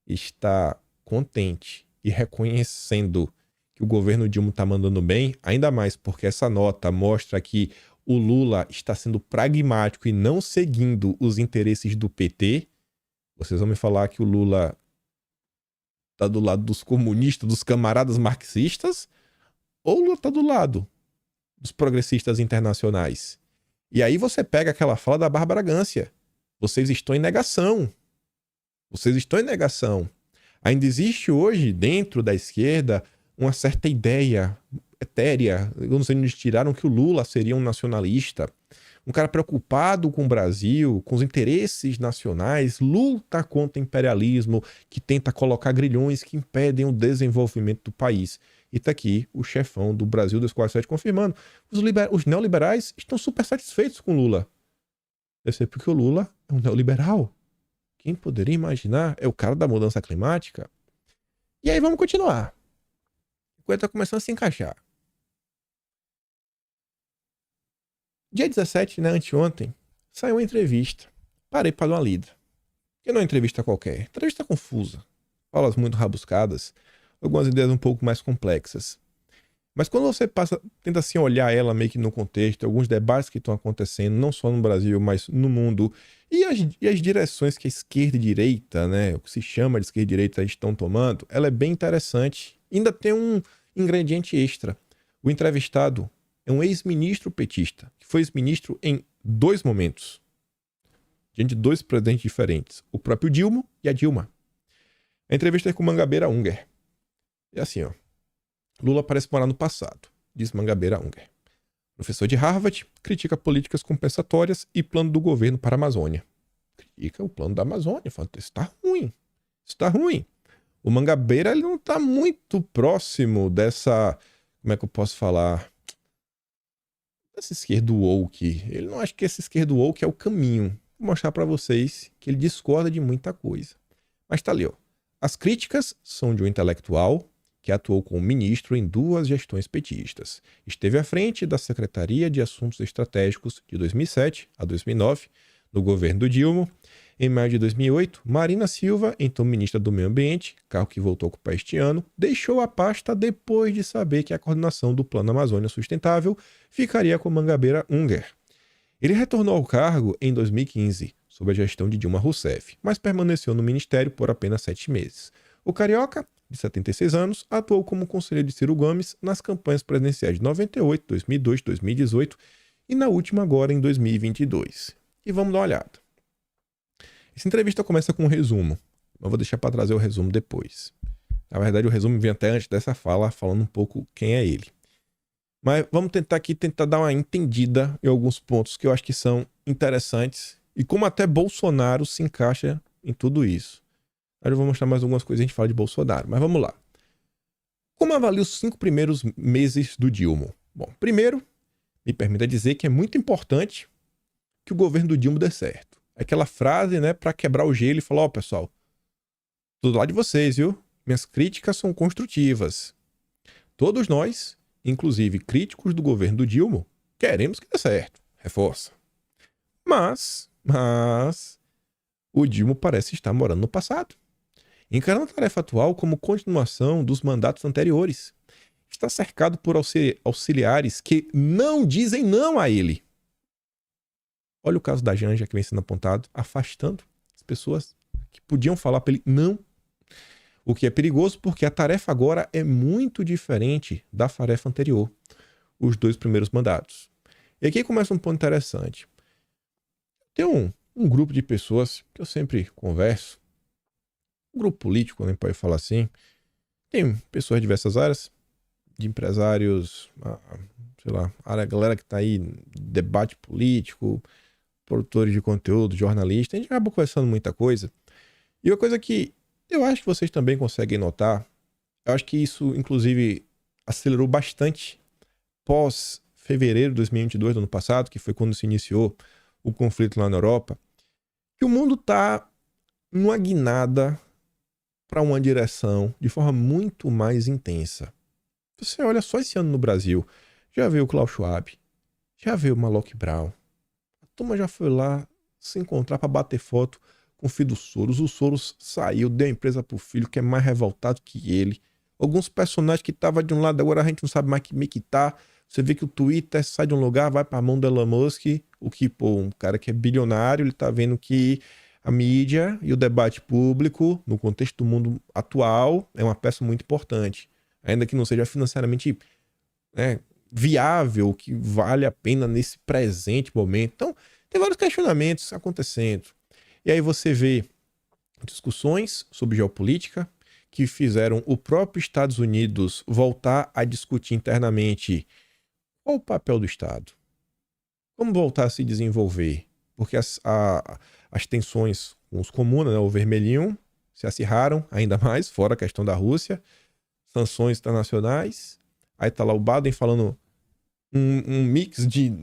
está contente e reconhecendo que o governo Dilma está mandando bem, ainda mais porque essa nota mostra que o Lula está sendo pragmático e não seguindo os interesses do PT, vocês vão me falar que o Lula está do lado dos comunistas, dos camaradas marxistas, ou o Lula está do lado dos progressistas internacionais? E aí você pega aquela fala da Bárbara Gância. Vocês estão em negação. Vocês estão em negação. Ainda existe hoje, dentro da esquerda, uma certa ideia etérea. Eu não sei onde tiraram que o Lula seria um nacionalista. um cara preocupado com o Brasil, com os interesses nacionais, luta contra o imperialismo, que tenta colocar grilhões que impedem o desenvolvimento do país. E tá aqui o chefão do Brasil 247 confirmando. Os neoliberais estão super satisfeitos com Lula. Deve ser porque o Lula é um neoliberal. Quem poderia imaginar? É o cara da mudança climática. E aí vamos continuar. A coisa tá começando a se encaixar. Dia 17, né, anteontem, saiu uma entrevista. Parei para dar uma lida. Que não é uma entrevista qualquer. Entrevista confusa. Falas muito rabuscadas. Algumas ideias um pouco mais complexas. Mas quando você tenta assim olhar ela meio que no contexto, alguns debates que estão acontecendo, não só no Brasil, mas no mundo, e as direções que a esquerda e direita, né, o que se chama de esquerda e direita, estão tomando, ela é bem interessante. Ainda tem um ingrediente extra. O entrevistado é um ex-ministro petista, que foi ex-ministro em 2 momentos, diante de 2 presidentes diferentes, o próprio Dilma e a Dilma. A entrevista é com Mangabeira Unger. É assim, ó. Lula parece morar no passado, diz Mangabeira Unger. Professor de Harvard, critica políticas compensatórias e plano do governo para a Amazônia. Critica o plano da Amazônia, fala, isso está ruim, isso está ruim. O Mangabeira, ele não está muito próximo dessa, como é que eu posso falar, dessa esquerda woke. Ele não acha que essa esquerda woke é o caminho. Vou mostrar para vocês que ele discorda de muita coisa. Mas tá ali, ó. As críticas são de um intelectual que atuou como ministro em 2 gestões petistas. Esteve à frente da Secretaria de Assuntos Estratégicos de 2007 a 2009, no governo do Dilma. Em maio de 2008, Marina Silva, então ministra do Meio Ambiente, cargo que voltou a ocupar este ano, deixou a pasta depois de saber que a coordenação do Plano Amazônia Sustentável ficaria com Mangabeira Unger. Ele retornou ao cargo em 2015, sob a gestão de Dilma Rousseff, mas permaneceu no ministério por apenas 7 meses. O carioca, de 76 anos, atuou como conselheiro de Ciro Gomes nas campanhas presidenciais de 98, 2002, 2018 e na última agora em 2022. E vamos dar uma olhada. Essa entrevista começa com um resumo, mas vou deixar para trazer o resumo depois. Na verdade, o resumo vem até antes dessa fala, falando um pouco quem é ele. Mas vamos tentar dar uma entendida em alguns pontos que eu acho que são interessantes e como até Bolsonaro se encaixa em tudo isso. Aí eu vou mostrar mais algumas coisas, a gente fala de Bolsonaro, mas vamos lá. Como avalia os 5 primeiros meses do Dilma? Bom, primeiro, me permita dizer que é muito importante que o governo do Dilma dê certo. É aquela frase, né, para quebrar o gelo e falar, ó, pessoal, tô do lado de vocês, viu? Minhas críticas são construtivas. Todos nós, inclusive críticos do governo do Dilma, queremos que dê certo. Reforça. Mas o Dilma parece estar morando no passado, encarando a tarefa atual como continuação dos mandatos anteriores. Está cercado por auxiliares que não dizem não a ele. Olha o caso da Janja que vem sendo apontado, afastando as pessoas que podiam falar para ele não. O que é perigoso porque a tarefa agora é muito diferente da tarefa anterior, os 2 primeiros mandatos. E aqui começa um ponto interessante. Tem um grupo de pessoas que eu sempre converso, um grupo político, nem pode falar assim. Tem pessoas de diversas áreas, de empresários, sei lá, a galera que está aí, debate político, produtores de conteúdo, jornalistas, a gente acaba conversando muita coisa. E uma coisa que eu acho que vocês também conseguem notar, eu acho que isso, inclusive, acelerou bastante pós fevereiro de 2022 do ano passado, que foi quando se iniciou o conflito lá na Europa, que o mundo está numa guinada para uma direção de forma muito mais intensa. Você olha só esse ano no Brasil, já veio o Klaus Schwab, já veio o Malloy Brown, a turma já foi lá se encontrar para bater foto com o filho do Soros. O Soros saiu, deu a empresa pro filho, que é mais revoltado que ele. Alguns personagens que estavam de um lado, agora a gente não sabe mais que tá. Você vê que o Twitter sai de um lugar, vai para a mão do Elon Musk, o que, pô, um cara que é bilionário, ele tá vendo que a mídia e o debate público, no contexto do mundo atual, é uma peça muito importante. Ainda que não seja financeiramente viável, que vale a pena nesse presente momento. Então, tem vários questionamentos acontecendo. E aí você vê discussões sobre geopolítica que fizeram o próprio Estados Unidos voltar a discutir internamente qual o papel do Estado, Como voltar a se desenvolver? Porque as tensões com os comunas, né, o vermelhinho, se acirraram ainda mais, fora a questão da Rússia, sanções internacionais. Aí tá lá o Biden falando um mix de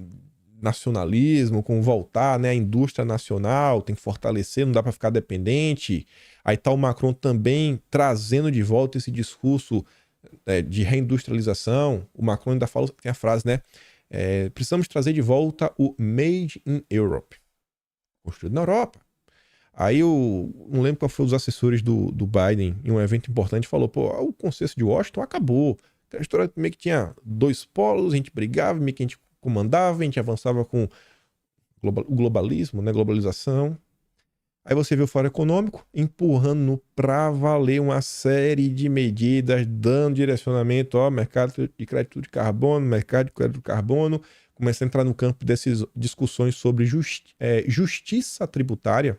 nacionalismo com voltar, né, a indústria nacional, tem que fortalecer, não dá para ficar dependente. Aí tá o Macron também trazendo de volta esse discurso de reindustrialização. O Macron ainda fala, tem a frase, né? Precisamos trazer de volta o Made in Europe, construído na Europa. Aí não lembro qual foi os assessores do Biden em um evento importante, falou, pô, o consenso de Washington acabou. A história meio que tinha dois polos, a gente brigava, meio que a gente comandava, a gente avançava com o globalismo, né, globalização. Aí você vê o Fórum Econômico empurrando pra valer uma série de medidas, dando direcionamento ao mercado de crédito de carbono, mercado de crédito de carbono, começa a entrar no campo dessas discussões sobre justiça tributária.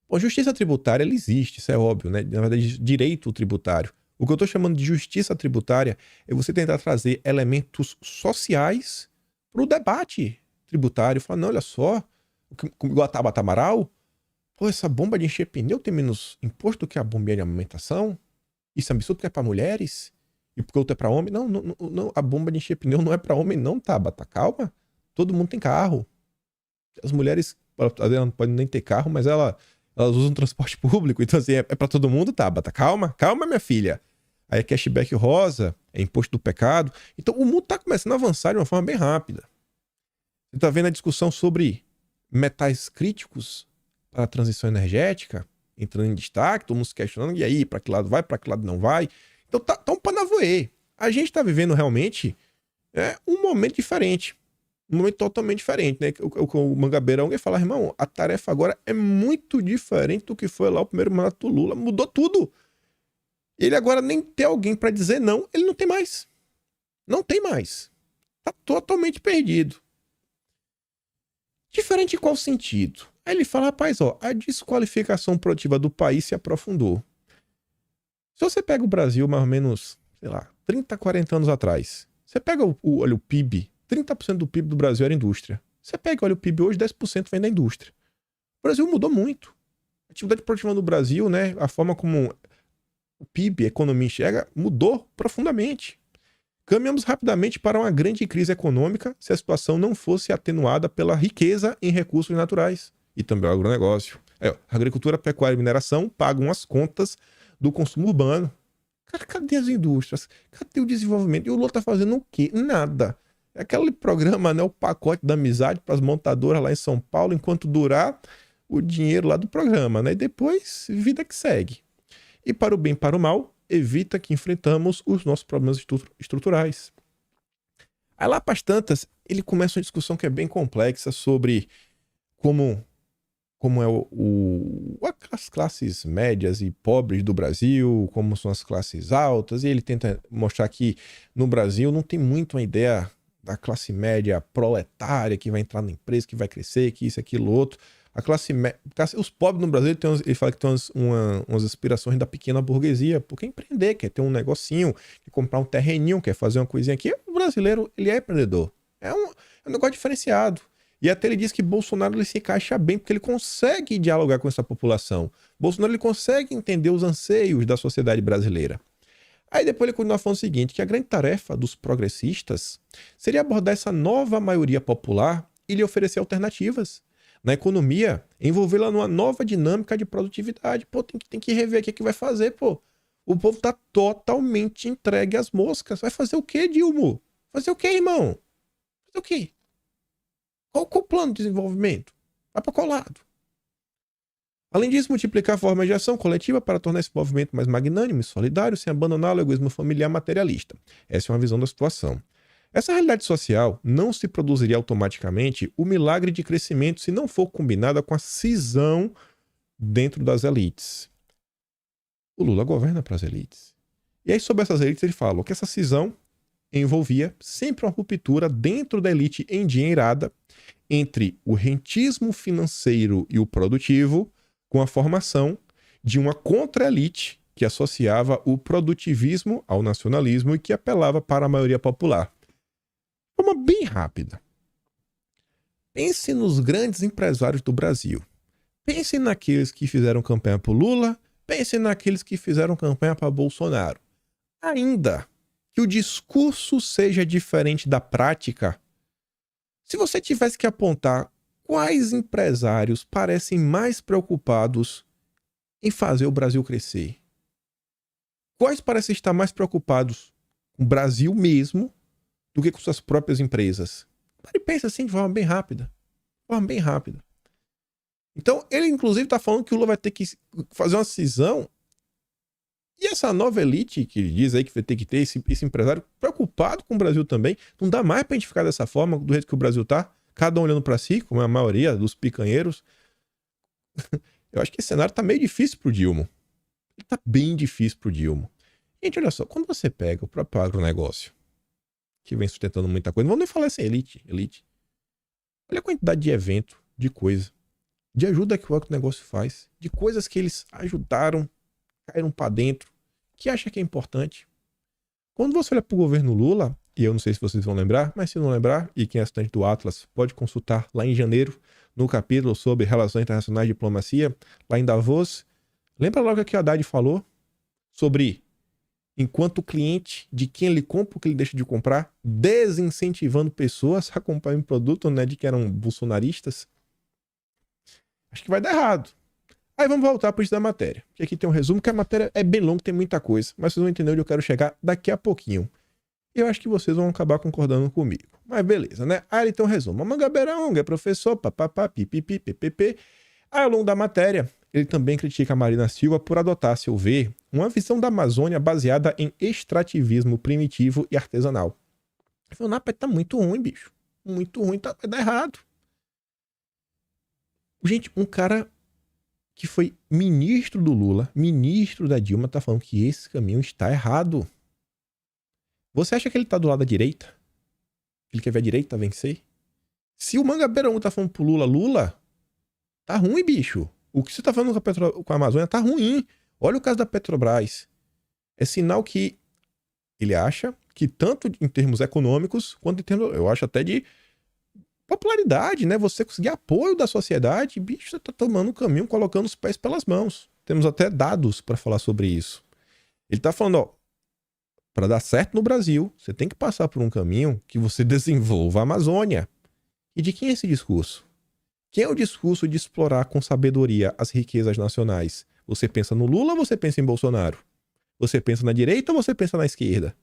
Bom, justiça tributária, ela existe, isso é óbvio, né? Na verdade, direito tributário. O que eu estou chamando de justiça tributária é você tentar trazer elementos sociais para o debate tributário. Falar, não, olha só, igual a Tabata Amaral, pô, essa bomba de encher pneu tem menos imposto do que a bomba de amamentação? Isso é absurdo porque é para mulheres? E porque outro é para homem? Não, não, a bomba de encher pneu não é para homem não, Tabata, calma. Todo mundo tem carro. As mulheres, elas não podem nem ter carro, mas elas usam transporte público, então assim, é para todo mundo, Tabata, calma, minha filha. Aí é cashback rosa, é imposto do pecado. Então o mundo está começando a avançar de uma forma bem rápida. Você está vendo a discussão sobre metais críticos para a transição energética, entrando em destaque, todo mundo se questionando, e aí, para que lado vai, para que lado não vai? Então tá um panavoê. A gente está vivendo realmente um momento diferente. Um momento totalmente diferente, né? O Mangabeira, alguém fala, irmão, a tarefa agora é muito diferente do que foi lá o primeiro mandato do Lula. Mudou tudo. Ele agora nem tem alguém para dizer não, ele não tem mais. Não tem mais. Tá totalmente perdido. Diferente em qual sentido? Aí ele fala, rapaz, ó, a desqualificação produtiva do país se aprofundou. Se você pega o Brasil mais ou menos, sei lá, 30, 40 anos atrás, você pega olha, o PIB, 30% do PIB do Brasil era indústria. Você pega, olha, o PIB hoje, 10% vem da indústria. O Brasil mudou muito. A atividade produtiva do Brasil, né, a forma como o PIB, a economia enxerga, mudou profundamente. Caminhamos rapidamente para uma grande crise econômica se a situação não fosse atenuada pela riqueza em recursos naturais e também o agronegócio. A agricultura, pecuária e mineração pagam as contas do consumo urbano. Cara, cadê as indústrias? Cadê o desenvolvimento? E o Lula tá fazendo o quê? Nada. É aquele programa, né, o pacote da amizade para as montadoras lá em São Paulo, enquanto durar o dinheiro lá do programa, né? E depois, vida que segue. E para o bem e para o mal, evita que enfrentamos os nossos problemas estruturais. Aí lá para as tantas, ele começa uma discussão que é bem complexa sobre como é as classes médias e pobres do Brasil, como são as classes altas, e ele tenta mostrar que no Brasil não tem muito uma ideia da classe média proletária que vai entrar na empresa, que vai crescer, que isso, aquilo, outro. A classe média, os pobres no Brasil, ele fala que tem umas aspirações da pequena burguesia, porque empreender, quer ter um negocinho, quer comprar um terreninho, quer fazer uma coisinha aqui. O brasileiro, ele é empreendedor. É um negócio diferenciado. E até ele diz que Bolsonaro ele se encaixa bem, porque ele consegue dialogar com essa população. Bolsonaro ele consegue entender os anseios da sociedade brasileira. Aí depois ele continua falando o seguinte, que a grande tarefa dos progressistas seria abordar essa nova maioria popular e lhe oferecer alternativas. Na economia, envolvê-la numa nova dinâmica de produtividade. Pô, tem que rever aqui o que vai fazer, pô. O povo tá totalmente entregue às moscas. Vai fazer o quê, Dilma? Fazer o quê, irmão? Fazer o quê? Qual o plano de desenvolvimento? Vai para qual lado? Além disso, multiplicar formas de ação coletiva para tornar esse movimento mais magnânimo e solidário, sem abandonar o egoísmo familiar materialista. Essa é uma visão da situação. Essa realidade social não se produziria automaticamente o milagre de crescimento se não for combinada com a cisão dentro das elites. O Lula governa para as elites. E aí, sobre essas elites, ele fala que essa cisão envolvia sempre uma ruptura dentro da elite endinheirada entre o rentismo financeiro e o produtivo, com a formação de uma contra-elite que associava o produtivismo ao nacionalismo e que apelava para a maioria popular. Uma bem rápida. Pense nos grandes empresários do Brasil. Pense naqueles que fizeram campanha para Lula, pense naqueles que fizeram campanha para Bolsonaro. Ainda que o discurso seja diferente da prática, se você tivesse que apontar quais empresários parecem mais preocupados em fazer o Brasil crescer, quais parecem estar mais preocupados com o Brasil mesmo do que com suas próprias empresas? Ele pensa assim de forma bem rápida. Então, ele inclusive está falando que o Lula vai ter que fazer uma cisão. E essa nova elite que diz aí que vai ter que ter esse empresário preocupado com o Brasil também, não dá mais pra gente ficar dessa forma, do jeito que o Brasil tá, cada um olhando pra si, como a maioria dos picanheiros. Eu acho que esse cenário tá meio difícil pro Dilma. Ele tá bem difícil pro Dilma. Gente, olha só, quando você pega o próprio agronegócio, que vem sustentando muita coisa, não vou nem falar assim, elite. Olha a quantidade de evento, de coisa, de ajuda que o agronegócio faz, de coisas que eles ajudaram, caíram pra dentro, que acha que é importante. Quando você olha pro governo Lula, e eu não sei se vocês vão lembrar, mas se não lembrar, e quem é estudante do Atlas pode consultar lá em janeiro, no capítulo sobre Relações Internacionais e Diplomacia, lá em Davos. Lembra logo que o Haddad falou sobre enquanto cliente de quem ele compra o que ele deixa de comprar, desincentivando pessoas a comprarem um produto, né, de que eram bolsonaristas. Acho que vai dar errado. Aí vamos voltar para isso da matéria. Que aqui tem um resumo, que a matéria é bem longa, tem muita coisa, mas vocês vão entender onde eu quero chegar daqui a pouquinho. Eu acho que vocês vão acabar concordando comigo. Mas beleza, né? Aí ele tem um resumo. A Mangabeira é professor, papapá, pipipi, ppp. Aí ao longo da matéria, ele também critica a Marina Silva por adotar, a seu ver, uma visão da Amazônia baseada em extrativismo primitivo e artesanal. Ele falou, não, tá muito ruim, bicho. Muito ruim, vai dar errado. Gente, um cara que foi ministro do Lula, ministro da Dilma, tá falando que esse caminho está errado. Você acha que ele tá do lado da direita? Ele quer ver a direita vencer? Se o Mangabeira 1 tá falando pro Lula, tá ruim, bicho. O que você tá falando com a Amazônia tá ruim. Olha o caso da Petrobras. É sinal que ele acha que tanto em termos econômicos, quanto em termos, eu acho até de popularidade, né? Você conseguir apoio da sociedade, bicho, você tá tomando um caminho, colocando os pés pelas mãos. Temos até dados para falar sobre isso. Ele tá falando, ó, para dar certo no Brasil, você tem que passar por um caminho que você desenvolva a Amazônia. E de quem é esse discurso? Quem é o discurso de explorar com sabedoria as riquezas nacionais? Você pensa no Lula ou você pensa em Bolsonaro? Você pensa na direita ou você pensa na esquerda?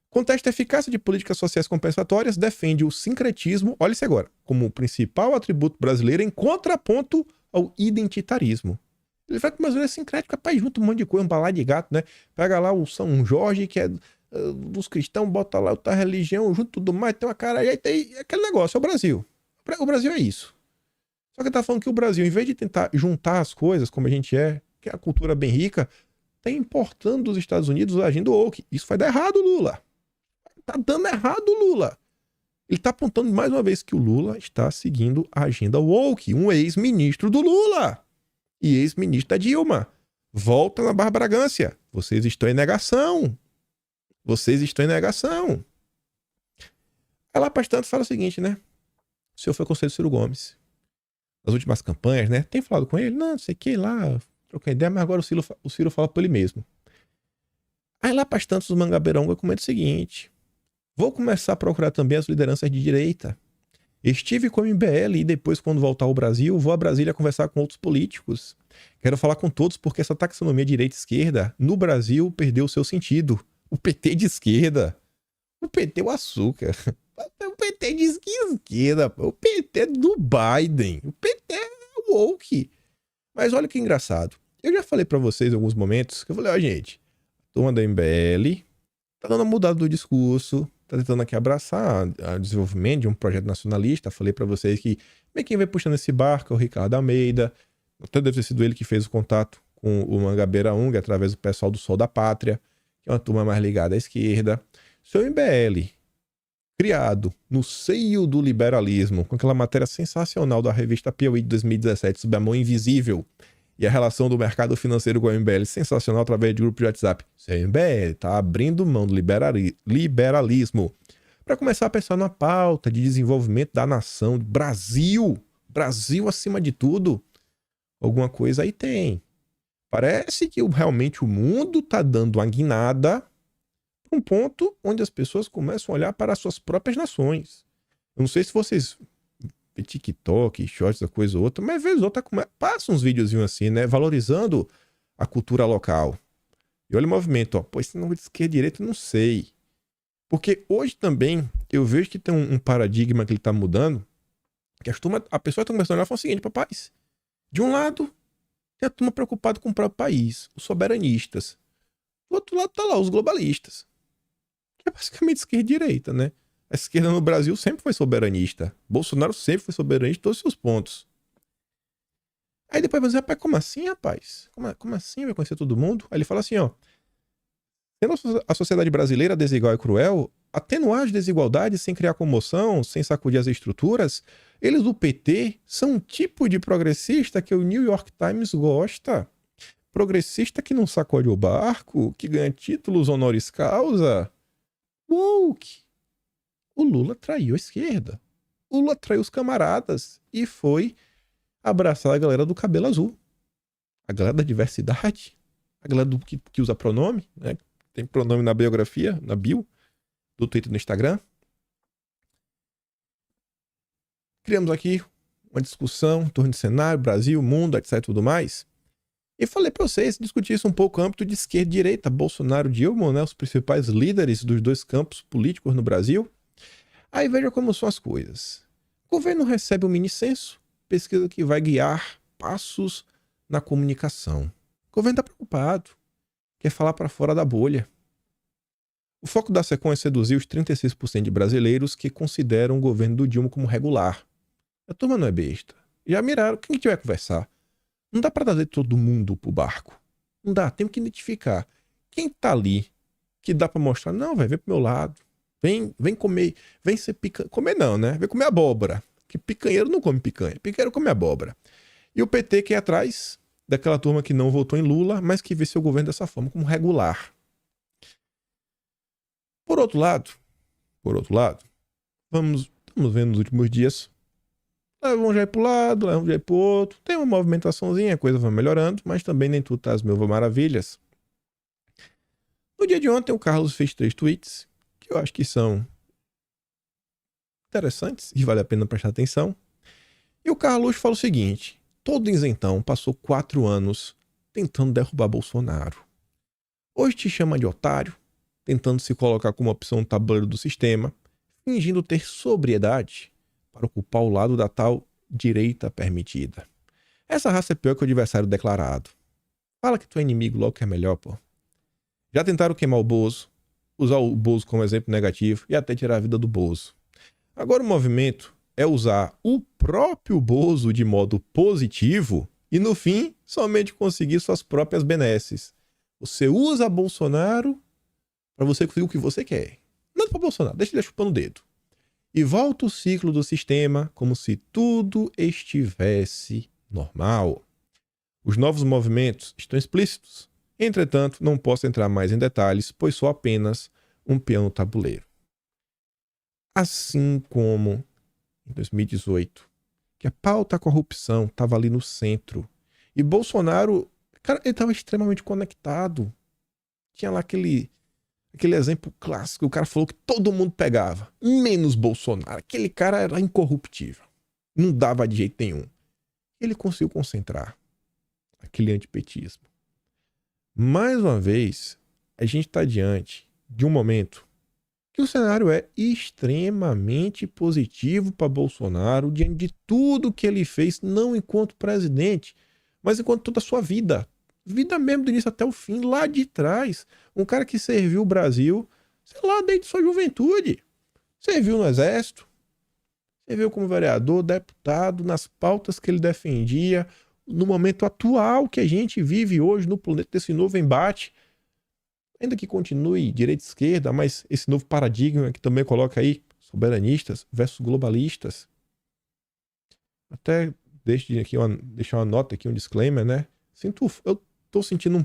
Contesta a eficácia de políticas sociais compensatórias, defende o sincretismo, olha isso agora, como o principal atributo brasileiro em contraponto ao identitarismo. Ele vai com uma zona sincrética, rapaz, junta um monte de coisa, um balaio de gato, né? Pega lá o São Jorge, que é dos cristãos, bota lá outra religião, junto tudo mais, tem uma cara, e tem aquele negócio, é o Brasil. O Brasil é isso. Só que ele tá falando que o Brasil, em vez de tentar juntar as coisas, como a gente é, que é a cultura bem rica, tá importando dos Estados Unidos agindo woke. Isso vai dar errado, Lula. Tá dando errado, Lula. Ele tá apontando mais uma vez que o Lula está seguindo a agenda woke, um ex-ministro do Lula e ex-ministro da Dilma. Volta na barbaragância. Vocês estão em negação. Vocês estão em negação. Aí lá, bastante, fala o seguinte, né? O senhor foi conselheiro Ciro Gomes. Nas últimas campanhas, né? Tem falado com ele? Não sei o que lá. Troquei ideia, mas agora o Ciro fala por ele mesmo. Aí lá, bastante, os Mangabeirão comentam o seguinte. Vou começar a procurar também as lideranças de direita. Estive com o MBL e depois, quando voltar ao Brasil, vou a Brasília conversar com outros políticos. Quero falar com todos porque essa taxonomia direita-esquerda no Brasil perdeu o seu sentido. O PT de esquerda. O PT é o açúcar. O PT de esquerda. O PT do Biden. O PT é o woke. Mas olha que engraçado. Eu já falei pra vocês em alguns momentos que eu falei, ó, gente, a turma da MBL tá dando uma mudada do discurso, tá tentando aqui abraçar o desenvolvimento de um projeto nacionalista. Falei pra vocês que quem vem puxando esse barco é o Ricardo Almeida. Até deve ter sido ele que fez o contato com o Mangabeira Ung, através do pessoal do Sol da Pátria, que é uma turma mais ligada à esquerda. Seu MBL, criado no seio do liberalismo, com aquela matéria sensacional da revista Piauí de 2017 sobre a mão invisível e a relação do mercado financeiro com o MBL, sensacional através de grupo de WhatsApp. Seu MBL tá abrindo mão do liberalismo para começar a pensar numa pauta de desenvolvimento da nação, Brasil, Brasil acima de tudo. Alguma coisa aí tem. Parece que realmente o mundo está dando uma guinada para um ponto onde as pessoas começam a olhar para as suas próprias nações. Eu não sei se vocês vê TikTok, shorts, essa coisa ou outra, mas às vezes outra passa uns videozinhos assim, né? Valorizando a cultura local. E olha o movimento, ó. Pô, esse não de esquerda e direita, não sei. Porque hoje também eu vejo que tem um paradigma que ele está mudando, que a pessoa está começando a olhar e falar o seguinte, rapaz, de um lado tem a turma preocupada com o próprio país, os soberanistas. Do outro lado tá lá os globalistas, que é basicamente esquerda e direita, né? A esquerda no Brasil sempre foi soberanista. Bolsonaro sempre foi soberanista em todos os seus pontos. Aí depois vai dizer, rapaz, como assim, rapaz? Como assim vai conhecer todo mundo? Aí ele fala assim, ó, sendo a sociedade brasileira desigual e cruel, atenuar as desigualdades sem criar comoção, sem sacudir as estruturas, eles do PT são um tipo de progressista que o New York Times gosta. Progressista que não sacode o barco, que ganha títulos honoris causa. Woke. O Lula traiu a esquerda. O Lula traiu os camaradas e foi abraçar a galera do cabelo azul. A galera da diversidade. A galera que usa pronome, né? Tem pronome na biografia, na bio, do Twitter e do Instagram. Criamos aqui uma discussão em torno de cenário, Brasil, mundo, etc e tudo mais. E falei para vocês discutir isso um pouco no âmbito de esquerda e direita. Bolsonaro e Dilma, né, os principais líderes dos dois campos políticos no Brasil. Aí veja como são as coisas. O governo recebe um mini-censo, pesquisa que vai guiar passos na comunicação. O governo está preocupado, quer falar para fora da bolha. O foco da SECOM é seduzir os 36% de brasileiros que consideram o governo do Dilma como regular. A turma não é besta. Já miraram, quem que vai conversar? Não dá para trazer todo mundo pro barco. Não dá, temos que identificar. Quem tá ali, que dá para mostrar, não, vem pro meu lado. Vem comer, vem ser picanha. Comer não, né? Vem comer abóbora. Que picanheiro não come picanha, picanheiro come abóbora. E o PT que é atrás daquela turma que não votou em Lula, mas que vê seu governo dessa forma, como regular. Por outro lado, estamos vendo nos últimos dias, levam já para o lado, levam já para o outro, tem uma movimentaçãozinha, a coisa vai melhorando, mas também nem tudo tá às mil maravilhas. No dia de ontem, o Carlos fez 3 tweets, que eu acho que são interessantes e vale a pena prestar atenção. E o Carlos fala o seguinte, todo isentão passou 4 anos tentando derrubar Bolsonaro. Hoje te chama de otário, tentando se colocar como opção no tabuleiro do sistema, fingindo ter sobriedade para ocupar o lado da tal direita permitida. Essa raça é pior que o adversário declarado. Fala que tu é inimigo logo que é melhor, pô. Já tentaram queimar o Bozo, usar o Bozo como exemplo negativo e até tirar a vida do Bozo. Agora o movimento é usar o próprio Bozo de modo positivo e, no fim, somente conseguir suas próprias benesses. Você usa Bolsonaro para você conseguir o que você quer. Nada para Bolsonaro, deixa ele chupando o dedo. E volta o ciclo do sistema como se tudo estivesse normal. Os novos movimentos estão explícitos. Entretanto, não posso entrar mais em detalhes, pois sou apenas um peão no tabuleiro. Assim como em 2018, que a pauta corrupção estava ali no centro. E Bolsonaro, cara, ele estava extremamente conectado. Tinha lá aquele exemplo clássico, o cara falou que todo mundo pegava, menos Bolsonaro. Aquele cara era incorruptível. Não dava de jeito nenhum. Ele conseguiu concentrar aquele antipetismo. Mais uma vez, a gente está diante de um momento que o cenário é extremamente positivo para Bolsonaro diante de tudo que ele fez, não enquanto presidente, mas enquanto toda a sua vida. Vida mesmo do início até o fim, lá de trás. Um cara que serviu o Brasil, sei lá, desde sua juventude. Serviu no Exército, serviu como vereador, deputado, nas pautas que ele defendia, no momento atual que a gente vive hoje no planeta desse novo embate. Ainda que continue direita e esquerda, mas esse novo paradigma que também coloca aí soberanistas versus globalistas. Até deixar uma nota aqui, um disclaimer, né? Eu tô sentindo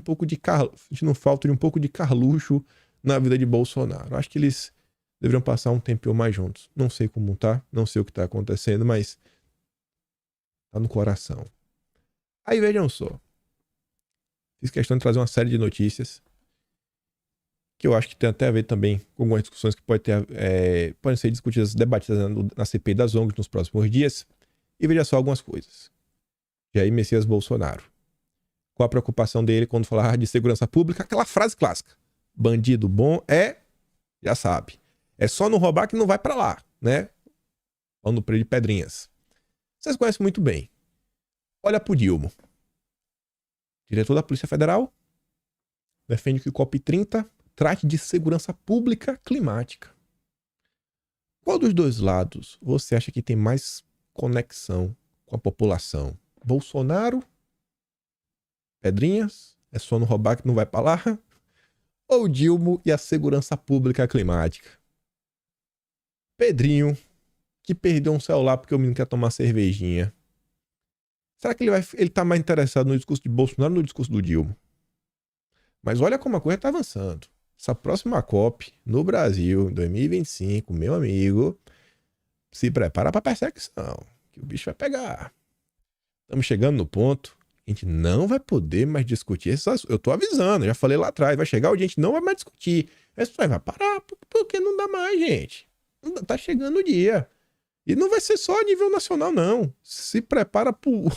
falta de um pouco de Carluxo na vida de Bolsonaro. Acho que eles deveriam passar um tempinho mais juntos. Não sei como tá, não sei o que tá acontecendo, mas tá no coração. Aí vejam só. Fiz questão de trazer uma série de notícias que eu acho que tem até a ver também com algumas discussões que podem ser discutidas, debatidas na CPI das ONGs nos próximos dias. E veja só algumas coisas. Jair Messias Bolsonaro. Qual a preocupação dele quando falar de segurança pública? Aquela frase clássica. Bandido bom já sabe. É só não roubar que não vai pra lá, né? Falando pra ele de Pedrinhas. Vocês conhecem muito bem. Olha pro Dilma. Diretor da Polícia Federal defende que o COP30 trate de segurança pública climática. Qual dos dois lados você acha que tem mais conexão com a população? Bolsonaro? Pedrinhas? É só não roubar que não vai pra lá? Ou Dilma e a segurança pública climática? Pedrinho, que perdeu um celular porque o menino quer tomar cervejinha. Será que ele tá mais interessado no discurso de Bolsonaro ou no discurso do Dilma? Mas olha como a coisa tá avançando. Essa próxima COP no Brasil, em 2025, meu amigo, se prepara pra perseguição, que o bicho vai pegar. Estamos chegando no ponto, a gente não vai poder mais discutir essas... Eu tô avisando, já falei lá atrás, vai chegar o dia, a gente não vai mais discutir. Mas vai parar, porque não dá mais, gente. Tá chegando o dia. E não vai ser só a nível nacional, não. Se prepara pro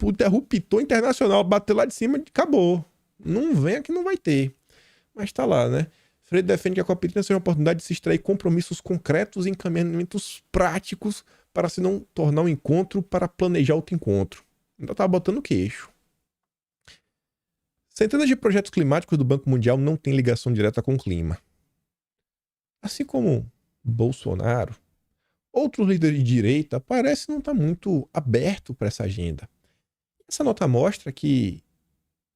interruptor internacional, bater lá de cima, acabou. Não venha que não vai ter. Mas tá lá, né? Freire defende que a COP30 seja uma oportunidade de se extrair compromissos concretos e encaminhamentos práticos para se não tornar um encontro para planejar outro encontro. Ainda tá botando queixo. Centenas de projetos climáticos do Banco Mundial não têm ligação direta com o clima. Assim como Bolsonaro, outros líderes de direita parecem não estar muito aberto para essa agenda. Essa nota mostra que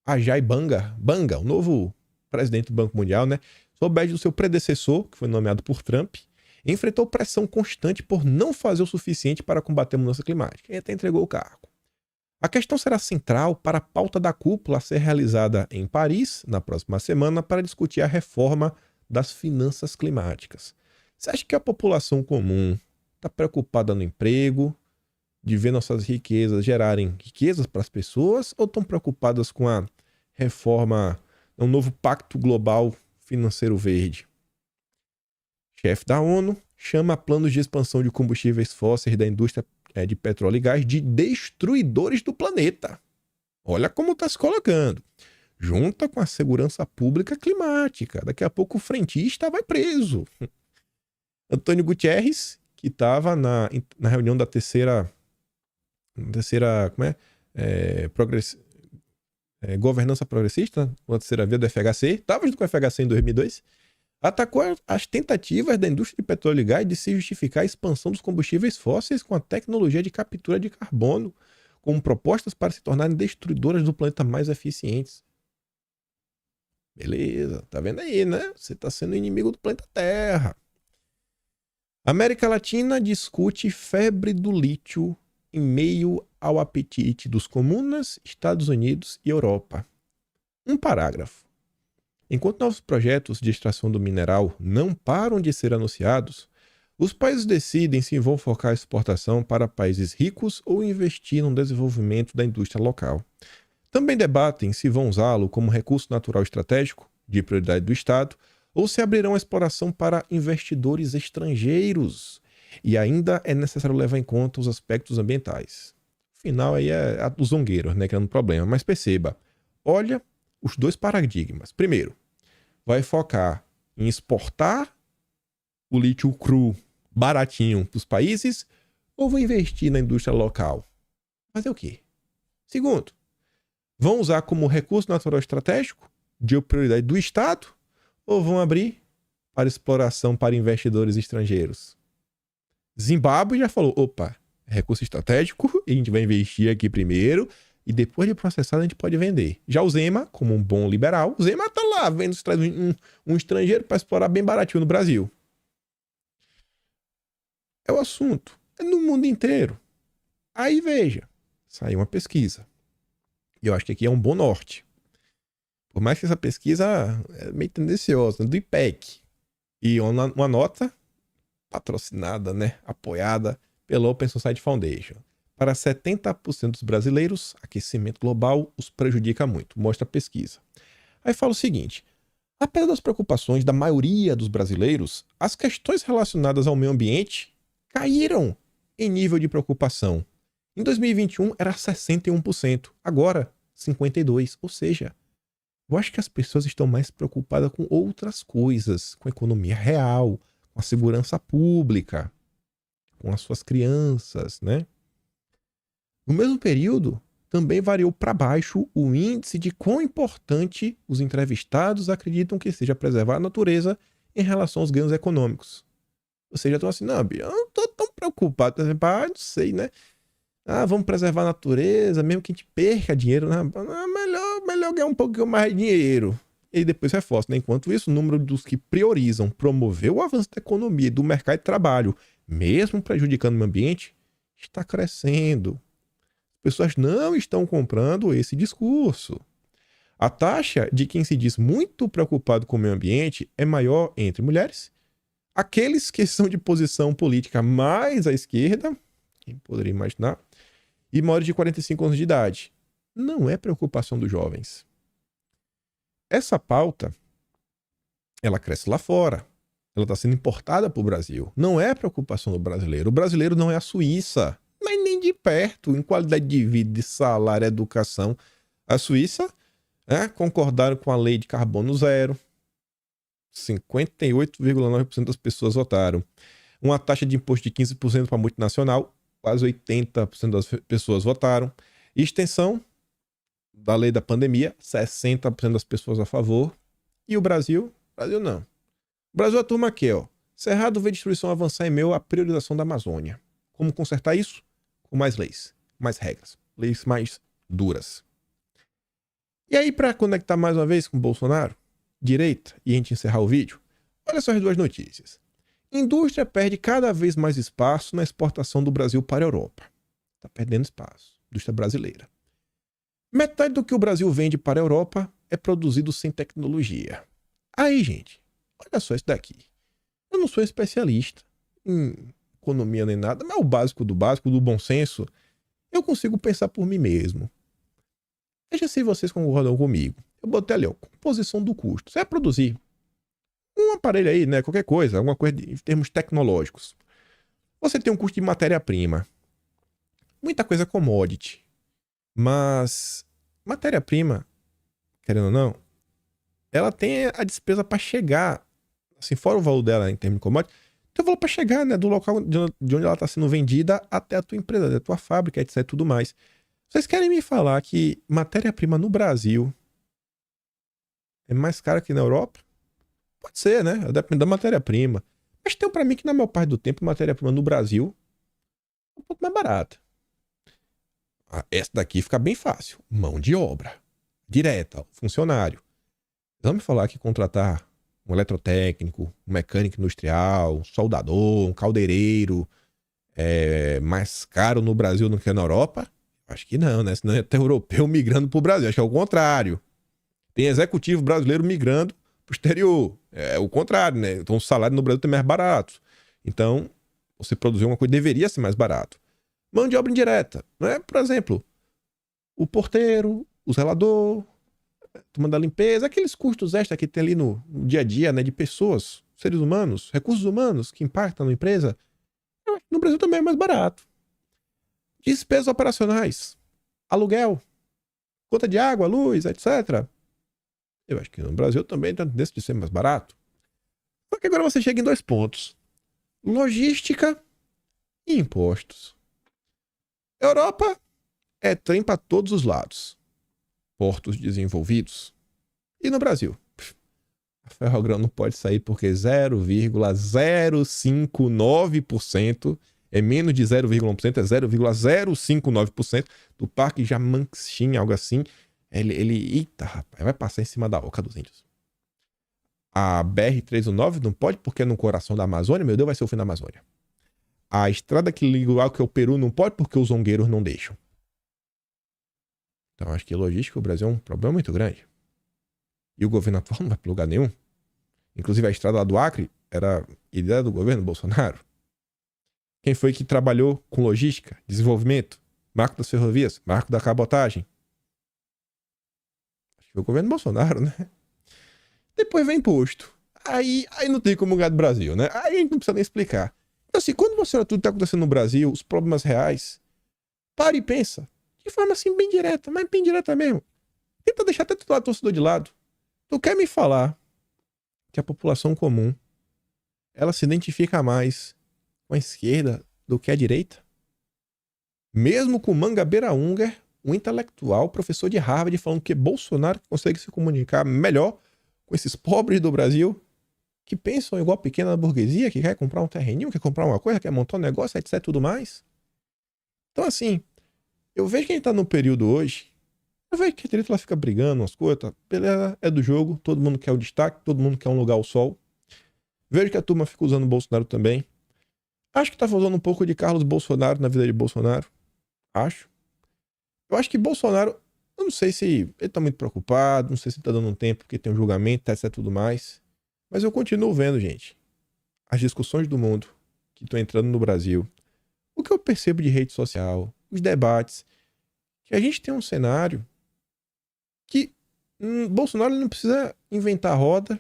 Ajay Banga, o novo presidente do Banco Mundial, né, sob a égide do seu predecessor, que foi nomeado por Trump, enfrentou pressão constante por não fazer o suficiente para combater a mudança climática. Ele até entregou o cargo. A questão será central para a pauta da cúpula a ser realizada em Paris, na próxima semana, para discutir a reforma das finanças climáticas. Você acha que a população comum está preocupada no emprego, de ver nossas riquezas gerarem riquezas para as pessoas, ou estão preocupadas com a reforma, um novo pacto global financeiro verde? Chefe da ONU chama planos de expansão de combustíveis fósseis da indústria de petróleo e gás de destruidores do planeta. Olha como está se colocando. Junta com a segurança pública climática. Daqui a pouco o frentista vai preso. Antônio Guterres, que estava na reunião da terceira governança progressista, a terceira via do FHC, estava junto com o FHC em 2002, atacou as tentativas da indústria de petróleo e gás de se justificar a expansão dos combustíveis fósseis com a tecnologia de captura de carbono, como propostas para se tornarem destruidoras do planeta mais eficientes. Beleza, tá vendo aí, né? Você tá sendo inimigo do planeta Terra. América Latina discute febre do lítio em meio ao apetite dos comunas, Estados Unidos e Europa. Um parágrafo. Enquanto novos projetos de extração do mineral não param de ser anunciados, os países decidem se vão focar a exportação para países ricos ou investir no desenvolvimento da indústria local. Também debatem se vão usá-lo como recurso natural estratégico, de prioridade do Estado, ou se abrirão a exploração para investidores estrangeiros. E ainda é necessário levar em conta os aspectos ambientais. Afinal, aí é dos zongueiros, né, que é um problema. Mas perceba, olha os dois paradigmas. Primeiro, vai focar em exportar o lítio cru baratinho para os países ou vão investir na indústria local? Fazer o quê? Segundo, vão usar como recurso natural estratégico de prioridade do Estado ou vão abrir para exploração para investidores estrangeiros? Zimbábue já falou, opa, recurso estratégico, a gente vai investir aqui primeiro e depois de processado a gente pode vender. Já o Zema, como um bom liberal, o Zema tá lá vendo se traz um estrangeiro para explorar bem baratinho no Brasil. É o assunto. É no mundo inteiro. Aí veja, saiu uma pesquisa. E eu acho que aqui é um bom norte. Por mais que essa pesquisa é meio tendenciosa, do IPEC. E uma nota patrocinada, né, apoiada pela Open Society Foundation. Para 70% dos brasileiros, aquecimento global os prejudica muito, mostra a pesquisa. Aí fala o seguinte: apesar das preocupações da maioria dos brasileiros, as questões relacionadas ao meio ambiente caíram em nível de preocupação. Em 2021 era 61%, agora 52%. Ou seja, eu acho que as pessoas estão mais preocupadas com outras coisas, com a economia real, com a segurança pública, com as suas crianças, né? No mesmo período, também variou para baixo o índice de quão importante os entrevistados acreditam que seja preservar a natureza em relação aos ganhos econômicos. Ou seja, estão assim, não, Bia, eu não estou tão preocupado, por exemplo, não sei, né? Vamos preservar a natureza, mesmo que a gente perca dinheiro, né? Melhor ganhar um pouquinho mais de dinheiro. E depois reforça, né? Enquanto isso, o número dos que priorizam promover o avanço da economia e do mercado de trabalho, mesmo prejudicando o meio ambiente, está crescendo. As pessoas não estão comprando esse discurso. A taxa de quem se diz muito preocupado com o meio ambiente é maior entre mulheres, aqueles que são de posição política mais à esquerda, quem poderia imaginar, e maiores de 45 anos de idade. Não é preocupação dos jovens. Essa pauta, ela cresce lá fora. Ela está sendo importada para o Brasil. Não é preocupação do brasileiro. O brasileiro não é a Suíça, mas nem de perto, em qualidade de vida, de salário, educação. A Suíça, concordaram com a lei de carbono zero. 58,9% das pessoas votaram. Uma taxa de imposto de 15% para multinacional, quase 80% das pessoas votaram. E extensão da lei da pandemia, 60% das pessoas a favor. E o Brasil? Brasil não. O Brasil é a turma aqui, ó. Cerrado vê destruição avançar em meio à priorização da Amazônia. Como consertar isso? Com mais leis, mais regras, leis mais duras. E aí, para conectar mais uma vez com o Bolsonaro, direita, e a gente encerrar o vídeo, olha só as duas notícias. Indústria perde cada vez mais espaço na exportação do Brasil para a Europa. Está perdendo espaço. Indústria brasileira. Metade do que o Brasil vende para a Europa é produzido sem tecnologia. Aí, gente, olha só isso daqui. Eu não sou especialista em economia nem nada, mas o básico, do bom senso, eu consigo pensar por mim mesmo. Veja se vocês concordam comigo. Eu botei ali, ó, composição do custo. Você vai produzir um aparelho aí, né? Qualquer coisa, alguma coisa em termos tecnológicos. Você tem um custo de matéria-prima. Muita coisa commodity. Mas matéria-prima, querendo ou não, ela tem a despesa para chegar, assim, fora o valor dela em termos de commodity, tem o valor para chegar, né, do local de onde ela está sendo vendida até a tua empresa, até a tua fábrica, etc e tudo mais. Vocês querem me falar que matéria-prima no Brasil é mais cara que na Europa? Pode ser, né? Depende da matéria-prima. Mas tem para mim que na maior parte do tempo matéria-prima no Brasil é um pouco mais barata. Essa daqui fica bem fácil. Mão de obra. Direta, funcionário. Vamos falar que contratar um eletrotécnico, um mecânico industrial, um soldador, um caldeireiro é mais caro no Brasil do que na Europa? Acho que não, né? Senão é até europeu migrando para o Brasil. Acho que é o contrário. Tem executivo brasileiro migrando para o exterior. É o contrário, né? Então o salário no Brasil também é mais barato. Então, você produzir uma coisa deveria ser mais barato. Mão de obra indireta, não é? Por exemplo, o porteiro, o zelador, turma da limpeza, aqueles custos extras que tem ali no dia a dia, né, de pessoas, seres humanos, recursos humanos que impactam na empresa. No Brasil também é mais barato. Despesas operacionais, aluguel, conta de água, luz, etc. Eu acho que no Brasil também tem tendência de ser mais barato. Só que agora você chega em 2 pontos: logística e impostos. Europa é trem para todos os lados. Portos desenvolvidos. E no Brasil? A Ferrogrão não pode sair porque 0,059%, é menos de 0,1%, é 0,059% do Parque Jamanchim, algo assim. Eita, rapaz, vai passar em cima da oca dos índios. A BR-319 não pode porque é no coração da Amazônia, meu Deus, vai ser o fim da Amazônia. A estrada que liga o Acre ao Peru não pode porque os zongueiros não deixam. Então acho que logística o Brasil é um problema muito grande. E o governo atual não vai para lugar nenhum. Inclusive a estrada lá do Acre era ideia do governo Bolsonaro? Quem foi que trabalhou com logística, desenvolvimento, marco das ferrovias, marco da cabotagem? Acho que foi o governo Bolsonaro, né? Depois vem imposto. Aí não tem como ganhar do Brasil, né? Aí a gente não precisa nem explicar. Então, assim, quando você olha tudo que tá acontecendo no Brasil, os problemas reais, para e pensa. De forma assim, bem direta, mas bem direta mesmo. Tenta deixar até o torcedor de lado. Tu quer me falar que a população comum, ela se identifica mais com a esquerda do que a direita? Mesmo com Mangabeira Unger, um intelectual, professor de Harvard, falando que Bolsonaro consegue se comunicar melhor com esses pobres do Brasil que pensam igual a pequena burguesia, que quer comprar um terreninho, quer comprar uma coisa, quer montar um negócio, etc e tudo mais. Então, assim, eu vejo que a gente tá num período hoje, eu vejo que a direita ela fica brigando umas coisas, tá? Beleza, é do jogo, todo mundo quer o destaque, todo mundo quer um lugar ao sol. Vejo que a turma fica usando o Bolsonaro também. Acho que tá faltando um pouco de Carlos Bolsonaro na vida de Bolsonaro. Acho. Eu acho que Bolsonaro, eu não sei se ele tá muito preocupado, não sei se tá dando um tempo porque tem um julgamento, etc e tudo mais. Mas eu continuo vendo, gente, as discussões do mundo que estão entrando no Brasil. O que eu percebo de rede social, os debates, que a gente tem um cenário que Bolsonaro não precisa inventar roda,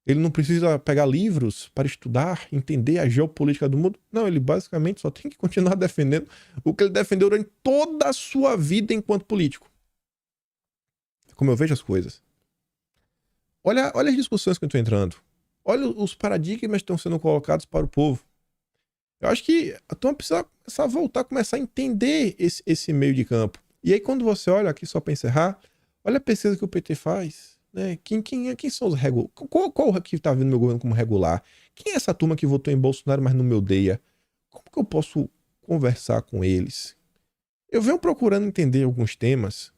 ele não precisa pegar livros para estudar, entender a geopolítica do mundo. Não, ele basicamente só tem que continuar defendendo o que ele defendeu durante toda a sua vida enquanto político. Como eu vejo as coisas. Olha as discussões que eu estou entrando. Olha os paradigmas que estão sendo colocados para o povo. Eu acho que a turma precisa começar a voltar, começar a entender esse meio de campo. E aí quando você olha aqui, só para encerrar, olha a pesquisa que o PT faz. Né? Quem são os regulares? Qual que está vendo meu governo como regular? Quem é essa turma que votou em Bolsonaro, mas não me odeia? Como que eu posso conversar com eles? Eu venho procurando entender alguns temas,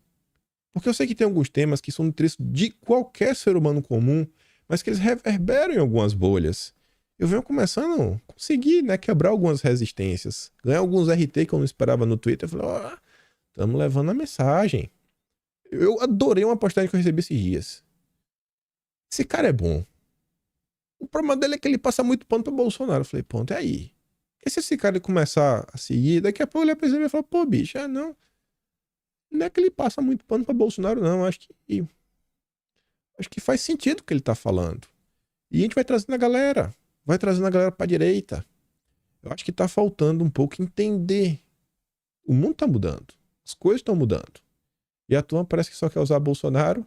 porque eu sei que tem alguns temas que são do interesse de qualquer ser humano comum, mas que eles reverberam em algumas bolhas. Eu venho começando a conseguir, né, quebrar algumas resistências. Ganhar alguns RT que eu não esperava no Twitter. Eu falei, ó, estamos levando a mensagem. Eu adorei uma postagem que eu recebi esses dias. Esse cara é bom. O problema dele é que ele passa muito pano pra Bolsonaro. Eu falei, ponto, é aí. E se esse cara começar a seguir, daqui a pouco ele vai perceber e falar, pô, bicho, não é que ele passa muito pano pra Bolsonaro, não. Acho que faz sentido o que ele tá falando. E a gente vai trazendo a galera. Vai trazendo a galera pra direita. Eu acho que tá faltando um pouco entender. O mundo tá mudando. As coisas estão mudando. E a turma parece que só quer usar Bolsonaro,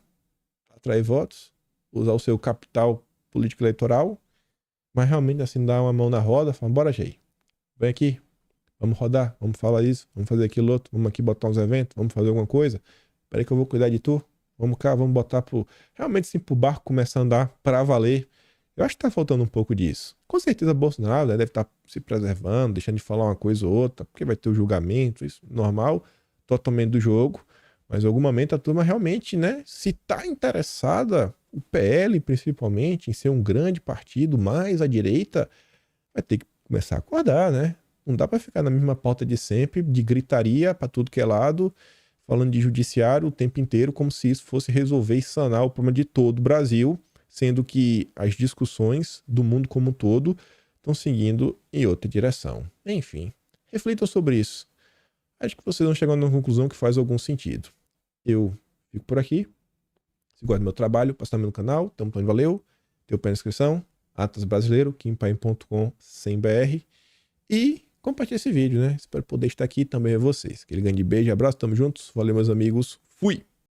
atrair votos, usar o seu capital político eleitoral, mas realmente assim dar uma mão na roda, falar, bora, Jay, vem aqui, vamos rodar, vamos falar isso, vamos fazer aquilo outro, vamos aqui botar uns eventos, vamos fazer alguma coisa, peraí que eu vou cuidar de tu, vamos cá, vamos botar realmente assim pro barco começar a andar pra valer. Eu acho que tá faltando um pouco disso. Com certeza Bolsonaro deve estar se preservando, deixando de falar uma coisa ou outra, porque vai ter o julgamento, isso normal, totalmente do jogo. Mas em algum momento a turma realmente, né, se tá interessada, o PL principalmente, em ser um grande partido mais à direita, vai ter que começar a acordar, né? Não dá pra ficar na mesma pauta de sempre, de gritaria pra tudo que é lado, falando de judiciário o tempo inteiro, como se isso fosse resolver e sanar o problema de todo o Brasil, sendo que as discussões do mundo como um todo estão seguindo em outra direção. Enfim, reflitam sobre isso. Acho que vocês vão chegar numa conclusão que faz algum sentido. Eu fico por aqui. Se gosta do meu trabalho, passa também no canal. Tamo falando, valeu. Tem o pé na inscrição. Atlas Brasileiro, kimpaim.com.br. E compartilhe esse vídeo, né? Espero poder estar aqui também a vocês. Aquele grande beijo, abraço, tamo juntos. Valeu, meus amigos. Fui!